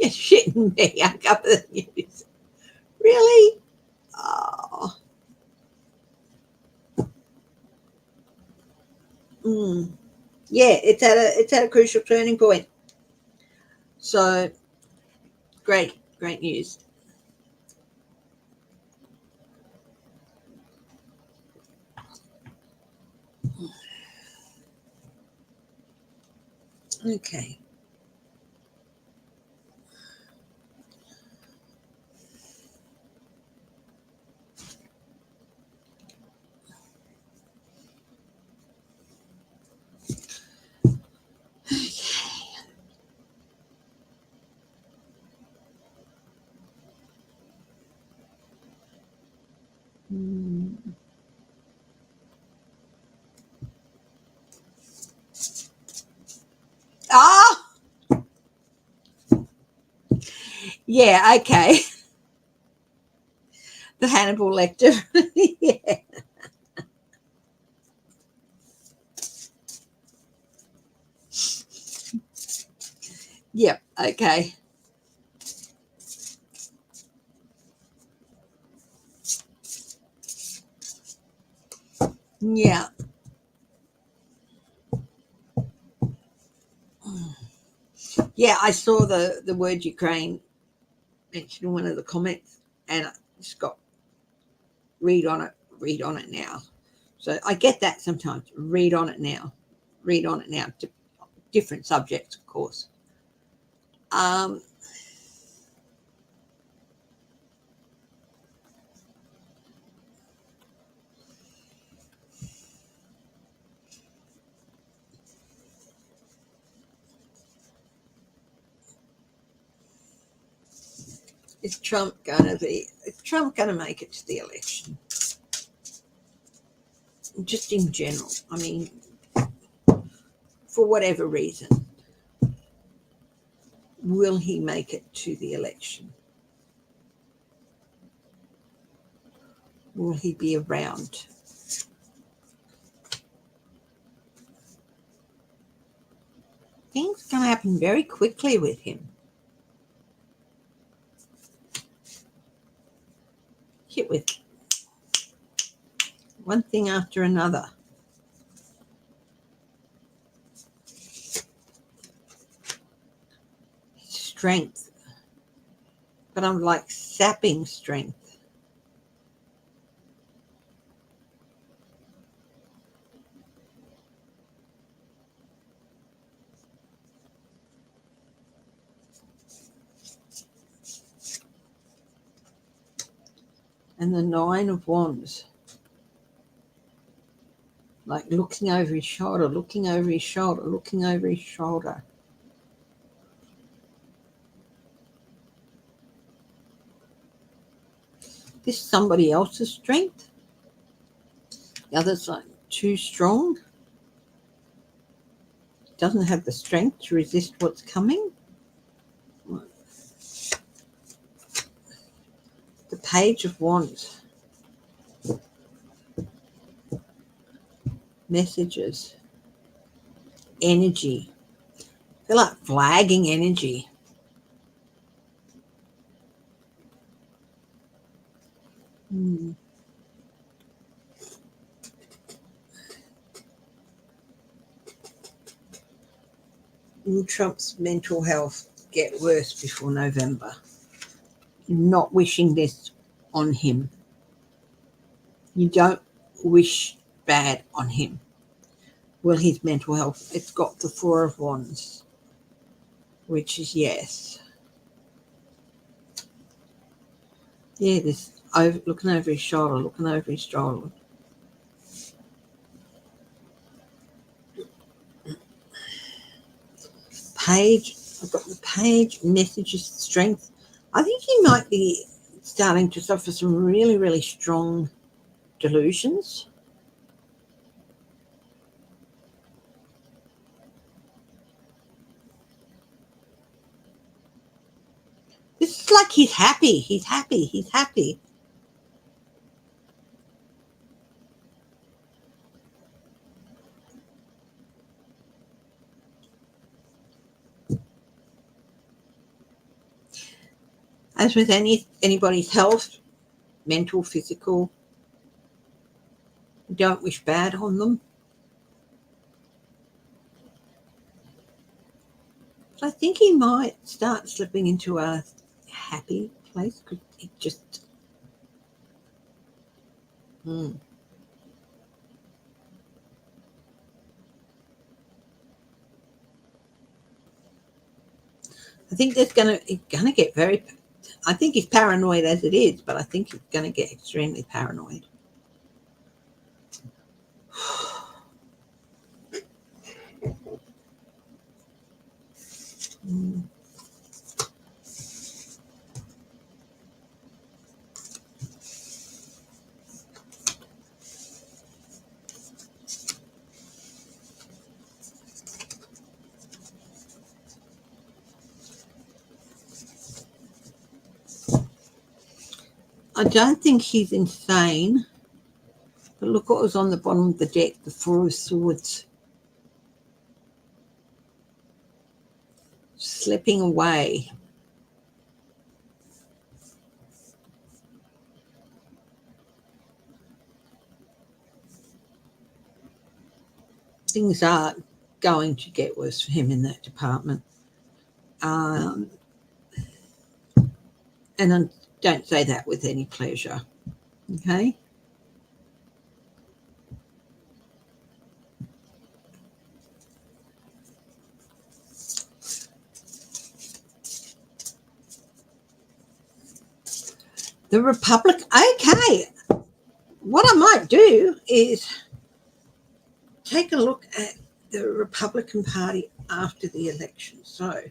shitting me. I cover the news. Really? Oh. Yeah, it's at a crucial turning point. So great news. Okay. Yeah, okay. The Hannibal Lecter. Yeah. Yep, okay. Yeah. Yeah, I saw the word Ukraine mentioned in one of the comments, and I just got read on it now. So I get that sometimes. Read on it now. Read on it now. Different subjects, of course. Um, is Trump gonna make it to the election? Just in general. I mean, for whatever reason, will he make it to the election? Will he be around? Things can happen very quickly with him. Hit with one thing after another. Strength, but I'm like sapping strength. And the Nine of Wands, like looking over his shoulder, looking over his shoulder, looking over his shoulder. This is somebody else's strength. The other's like too strong. Doesn't have the strength to resist what's coming. The Page of Wands. Messages. Energy. I feel like flagging energy. Will Trump's mental health get worse before November? Not wishing this on him. You don't wish bad on him. Will his mental health? It's got the Four of Wands, which is yes. Yeah, this looking over his shoulder, looking over his shoulder. Page, I've got the Page, messages, strength. I think he might be starting to suffer some really, really strong delusions. This is like he's happy. He's happy. He's happy. As with anybody's health, mental, physical, don't wish bad on them. But I think he might start slipping into a happy place. Could it just I think there's gonna get very. I think he's paranoid as it is, but I think he's gonna get extremely paranoid. I don't think he's insane. But look what was on the bottom of the deck, the Four of Swords. Slipping away. Things are going to get worse for him in that department. And I don't say that with any pleasure. Okay? The Republic. Okay. What I might do is take a look at the Republican Party after the election. So,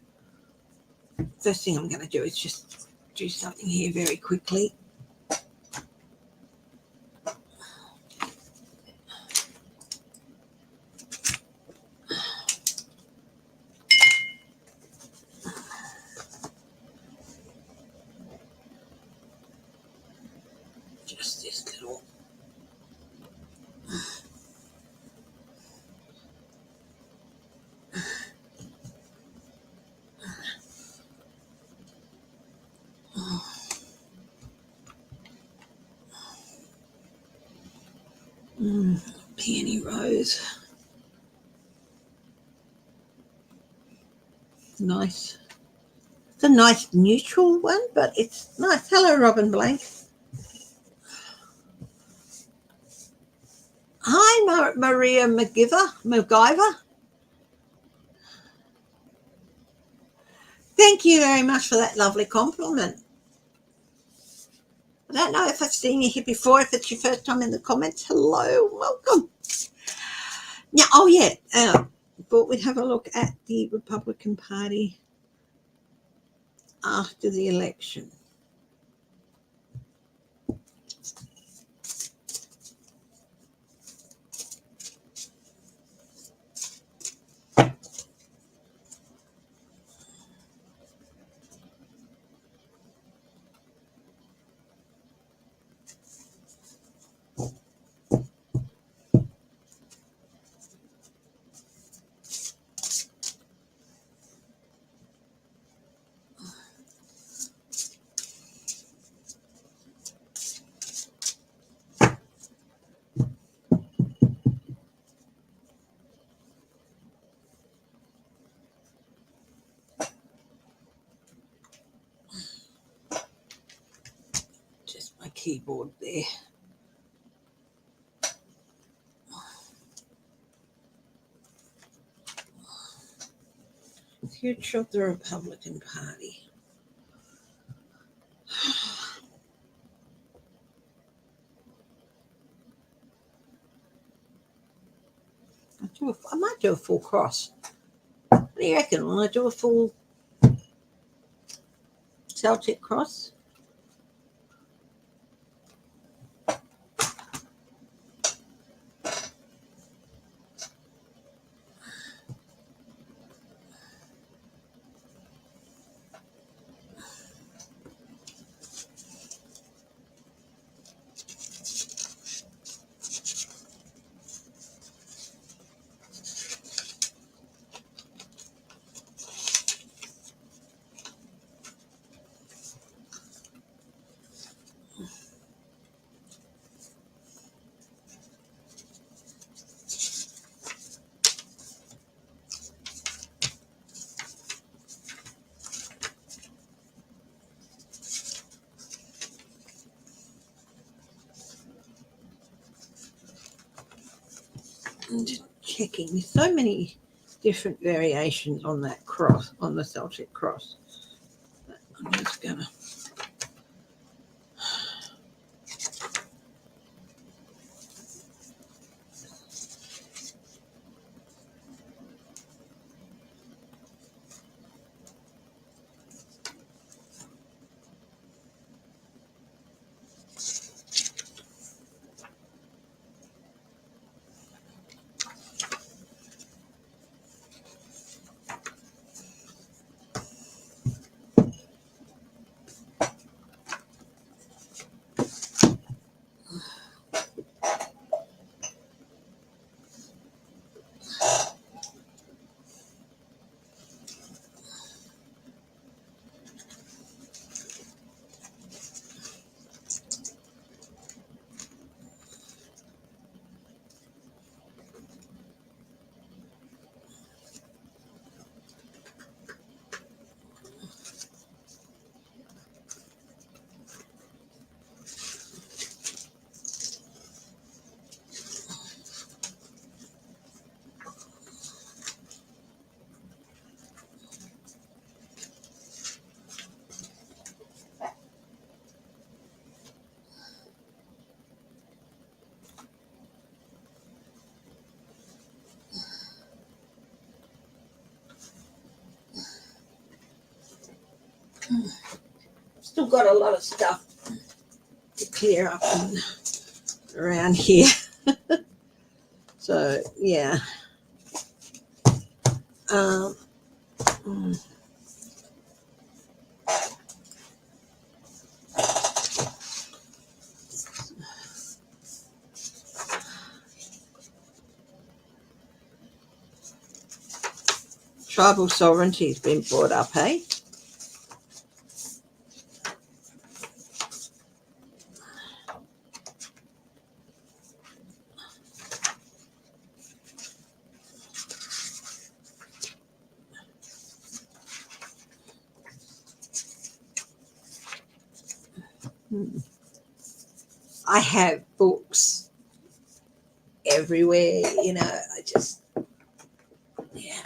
first thing I'm going to do is just do something here very quickly. Just this little. Peony rose. Nice. It's a nice neutral one, but it's nice. Hello, Robin Blank. Hi, Maria MacGyver. Thank you very much for that lovely compliment. I don't know if I've seen you here before. If it's your first time in the comments, hello, welcome. Yeah, oh yeah. Thought we'd have a look at the Republican Party after the election. Just my keyboard there. Future of the Republican Party. I might do a full cross. What do you reckon? Will I do a full Celtic cross? I'm just checking. There's so many different variations on that cross, on the Celtic cross. I'm just going to. Still got a lot of stuff to clear up around here. So, yeah. Tribal sovereignty has been brought up, hey? I have books everywhere, you know, I just, yeah.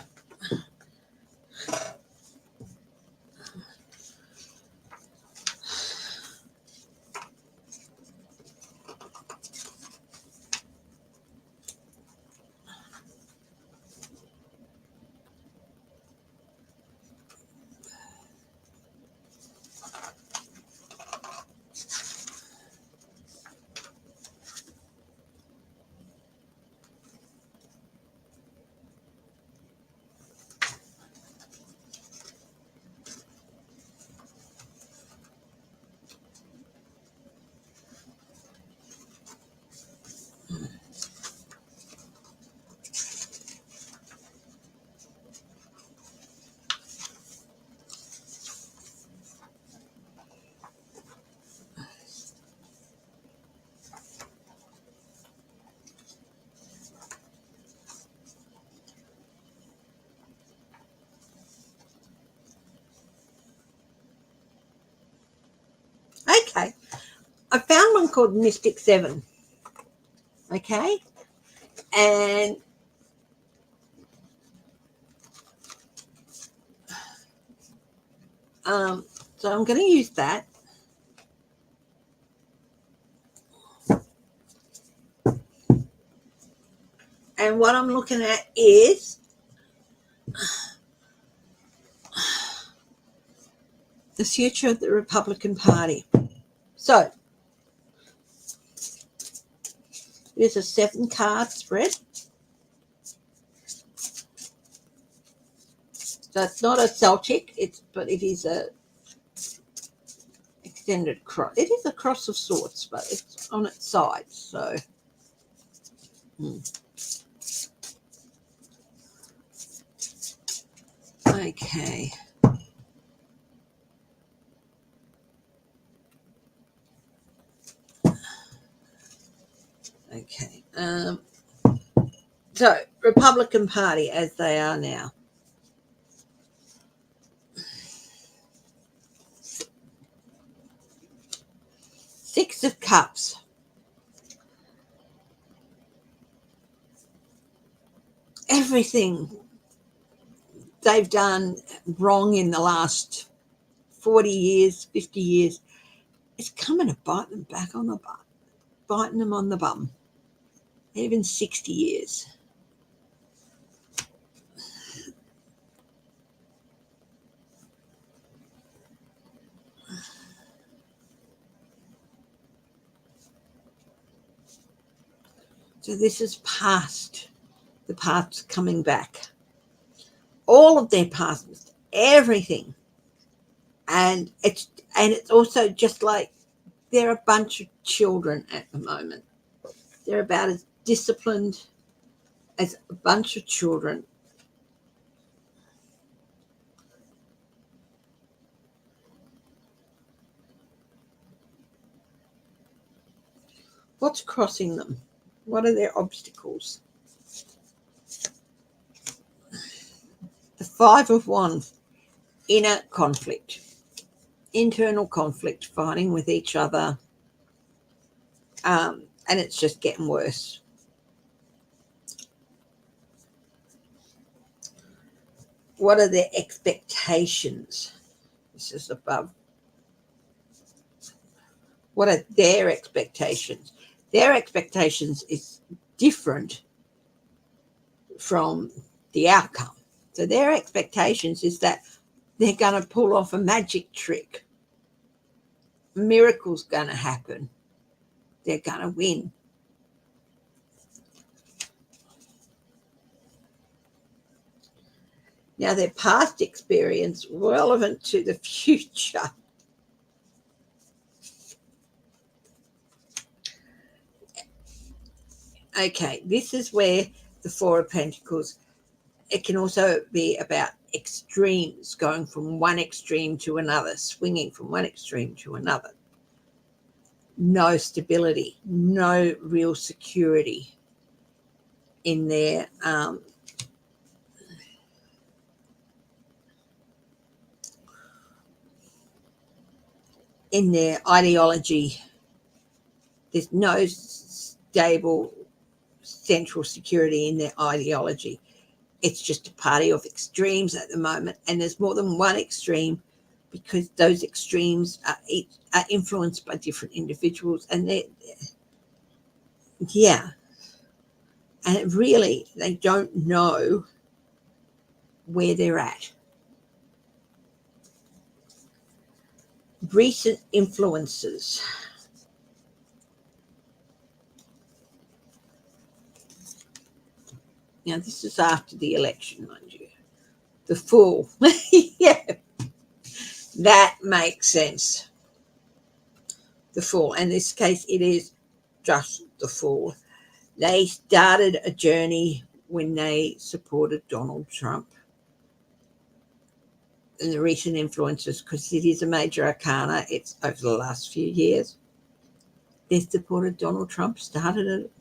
Okay, I found one called Mystic 7, okay, and so I'm going to use that. And what I'm looking at is the future of the Republican Party. So here's a 7-card spread. So it's not a Celtic, but it is a extended cross. It is a cross of sorts, but it's on its side. So okay. Okay. So Republican Party as they are now. Six of Cups. Everything they've done wrong in the last 40 years, 50 years, is coming to bite them back on the butt, biting them on the bum. Even 60 years. So this is past. The past coming back. All of their past, everything. And it's also just like they're a bunch of children at the moment. They're about as disciplined as a bunch of children. What's crossing them? What are their obstacles? The 5 of Wands, inner conflict, internal conflict, fighting with each other, and it's just getting worse. What are their expectations? This is above. What are their expectations? Their expectations is different from the outcome. So their expectations is that they're going to pull off a magic trick. Miracle's going to happen. They're going to win. Now, their past experience relevant to the future. Okay, this is where the Four of Pentacles, it can also be about extremes, going from one extreme to another, swinging from one extreme to another. No stability, no real security in their ideology. There's no stable central security in their ideology. It's just a party of extremes at the moment, and there's more than one extreme because those extremes are influenced by different individuals, and and really they don't know where they're at. Recent influences. Now, this is after the election, mind you. The Fool. Yeah, that makes sense. The Fool. In this case, it is just the Fool. They started a journey when they supported Donald Trump. And the recent influences, because it is a major arcana, it's over the last few years. They supported Donald Trump, started it.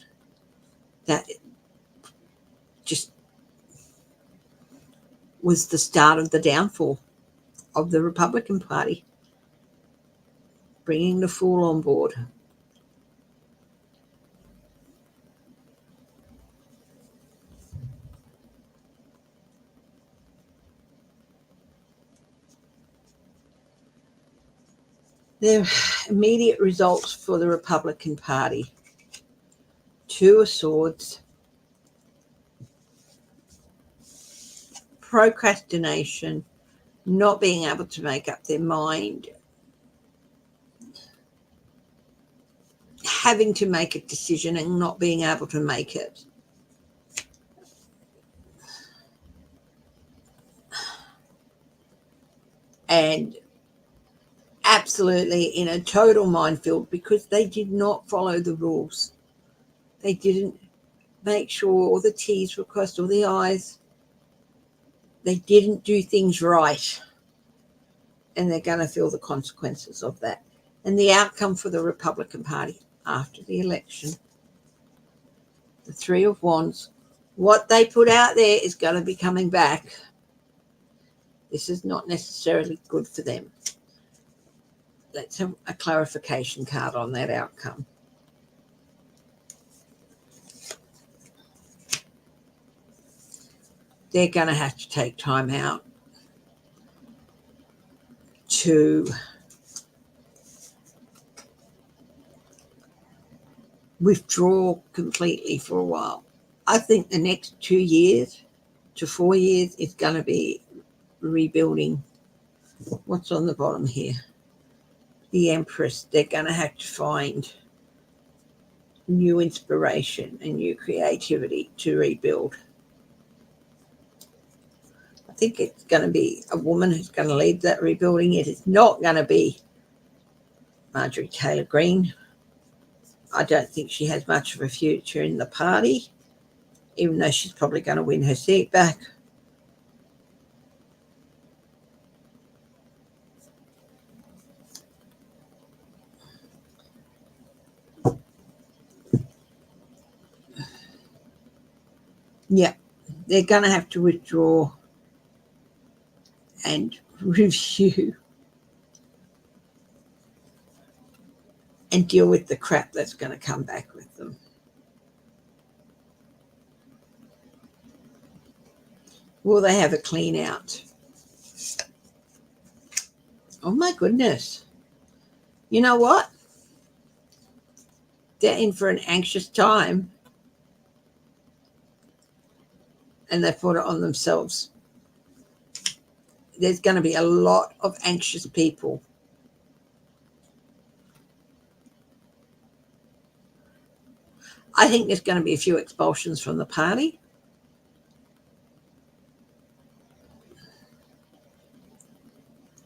That just was the start of the downfall of the Republican Party, bringing the Fool on board. The immediate results for the Republican Party. Two of Swords. Procrastination, not being able to make up their mind, having to make a decision and not being able to make it. And absolutely in a total minefield because they did not follow the rules. They didn't make sure all the T's were crossed, all the I's. They didn't do things right. And they're going to feel the consequences of that. And the outcome for the Republican Party after the election, the Three of Wands, what they put out there is going to be coming back. This is not necessarily good for them. Let's have a clarification card on that outcome. They're going to have to take time out to withdraw completely for a while. I think the next 2 years to 4 years is going to be rebuilding. What's on the bottom here? The Empress. They're going to have to find new inspiration and new creativity to rebuild. I think it's going to be a woman who's going to lead that rebuilding. It is not going to be Marjorie Taylor Greene. I don't think she has much of a future in the party, even though she's probably going to win her seat back. Yeah, they're going to have to withdraw and review and deal with the crap that's going to come back with them. Will they have a clean out? Oh my goodness. You know what? They're in for an anxious time and they put it on themselves. there's going to be a lot of anxious people. I think there's going to be a few expulsions from the party.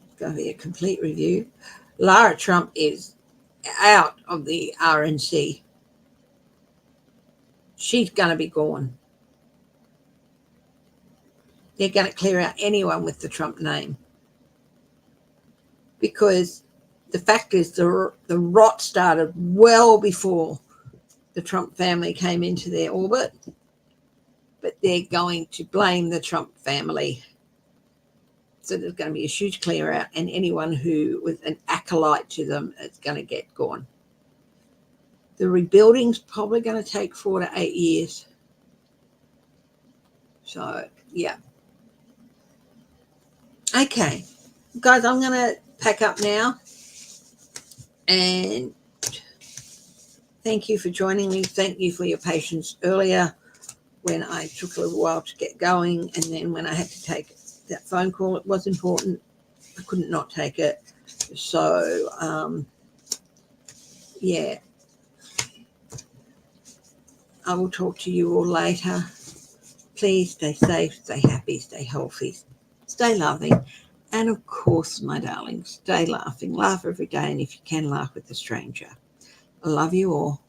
It's going to be a complete review. Lara Trump is out of the RNC. She's going to be gone. They're going to clear out anyone with the Trump name. Because the fact is the rot started well before the Trump family came into their orbit. But they're going to blame the Trump family. So there's going to be a huge clear out, and anyone who was an acolyte to them is going to get gone. The rebuilding's probably going to take 4 to 8 years. So, yeah. Okay. Guys, I'm going to pack up now. And thank you for joining me. Thank you for your patience earlier when I took a little while to get going. And then when I had to take that phone call, it was important. I couldn't not take it. So, yeah. I will talk to you all later. Please stay safe, stay happy, stay healthy, stay loving. And of course, my darlings, stay laughing. Laugh every day. And if you can, laugh with a stranger. I love you all.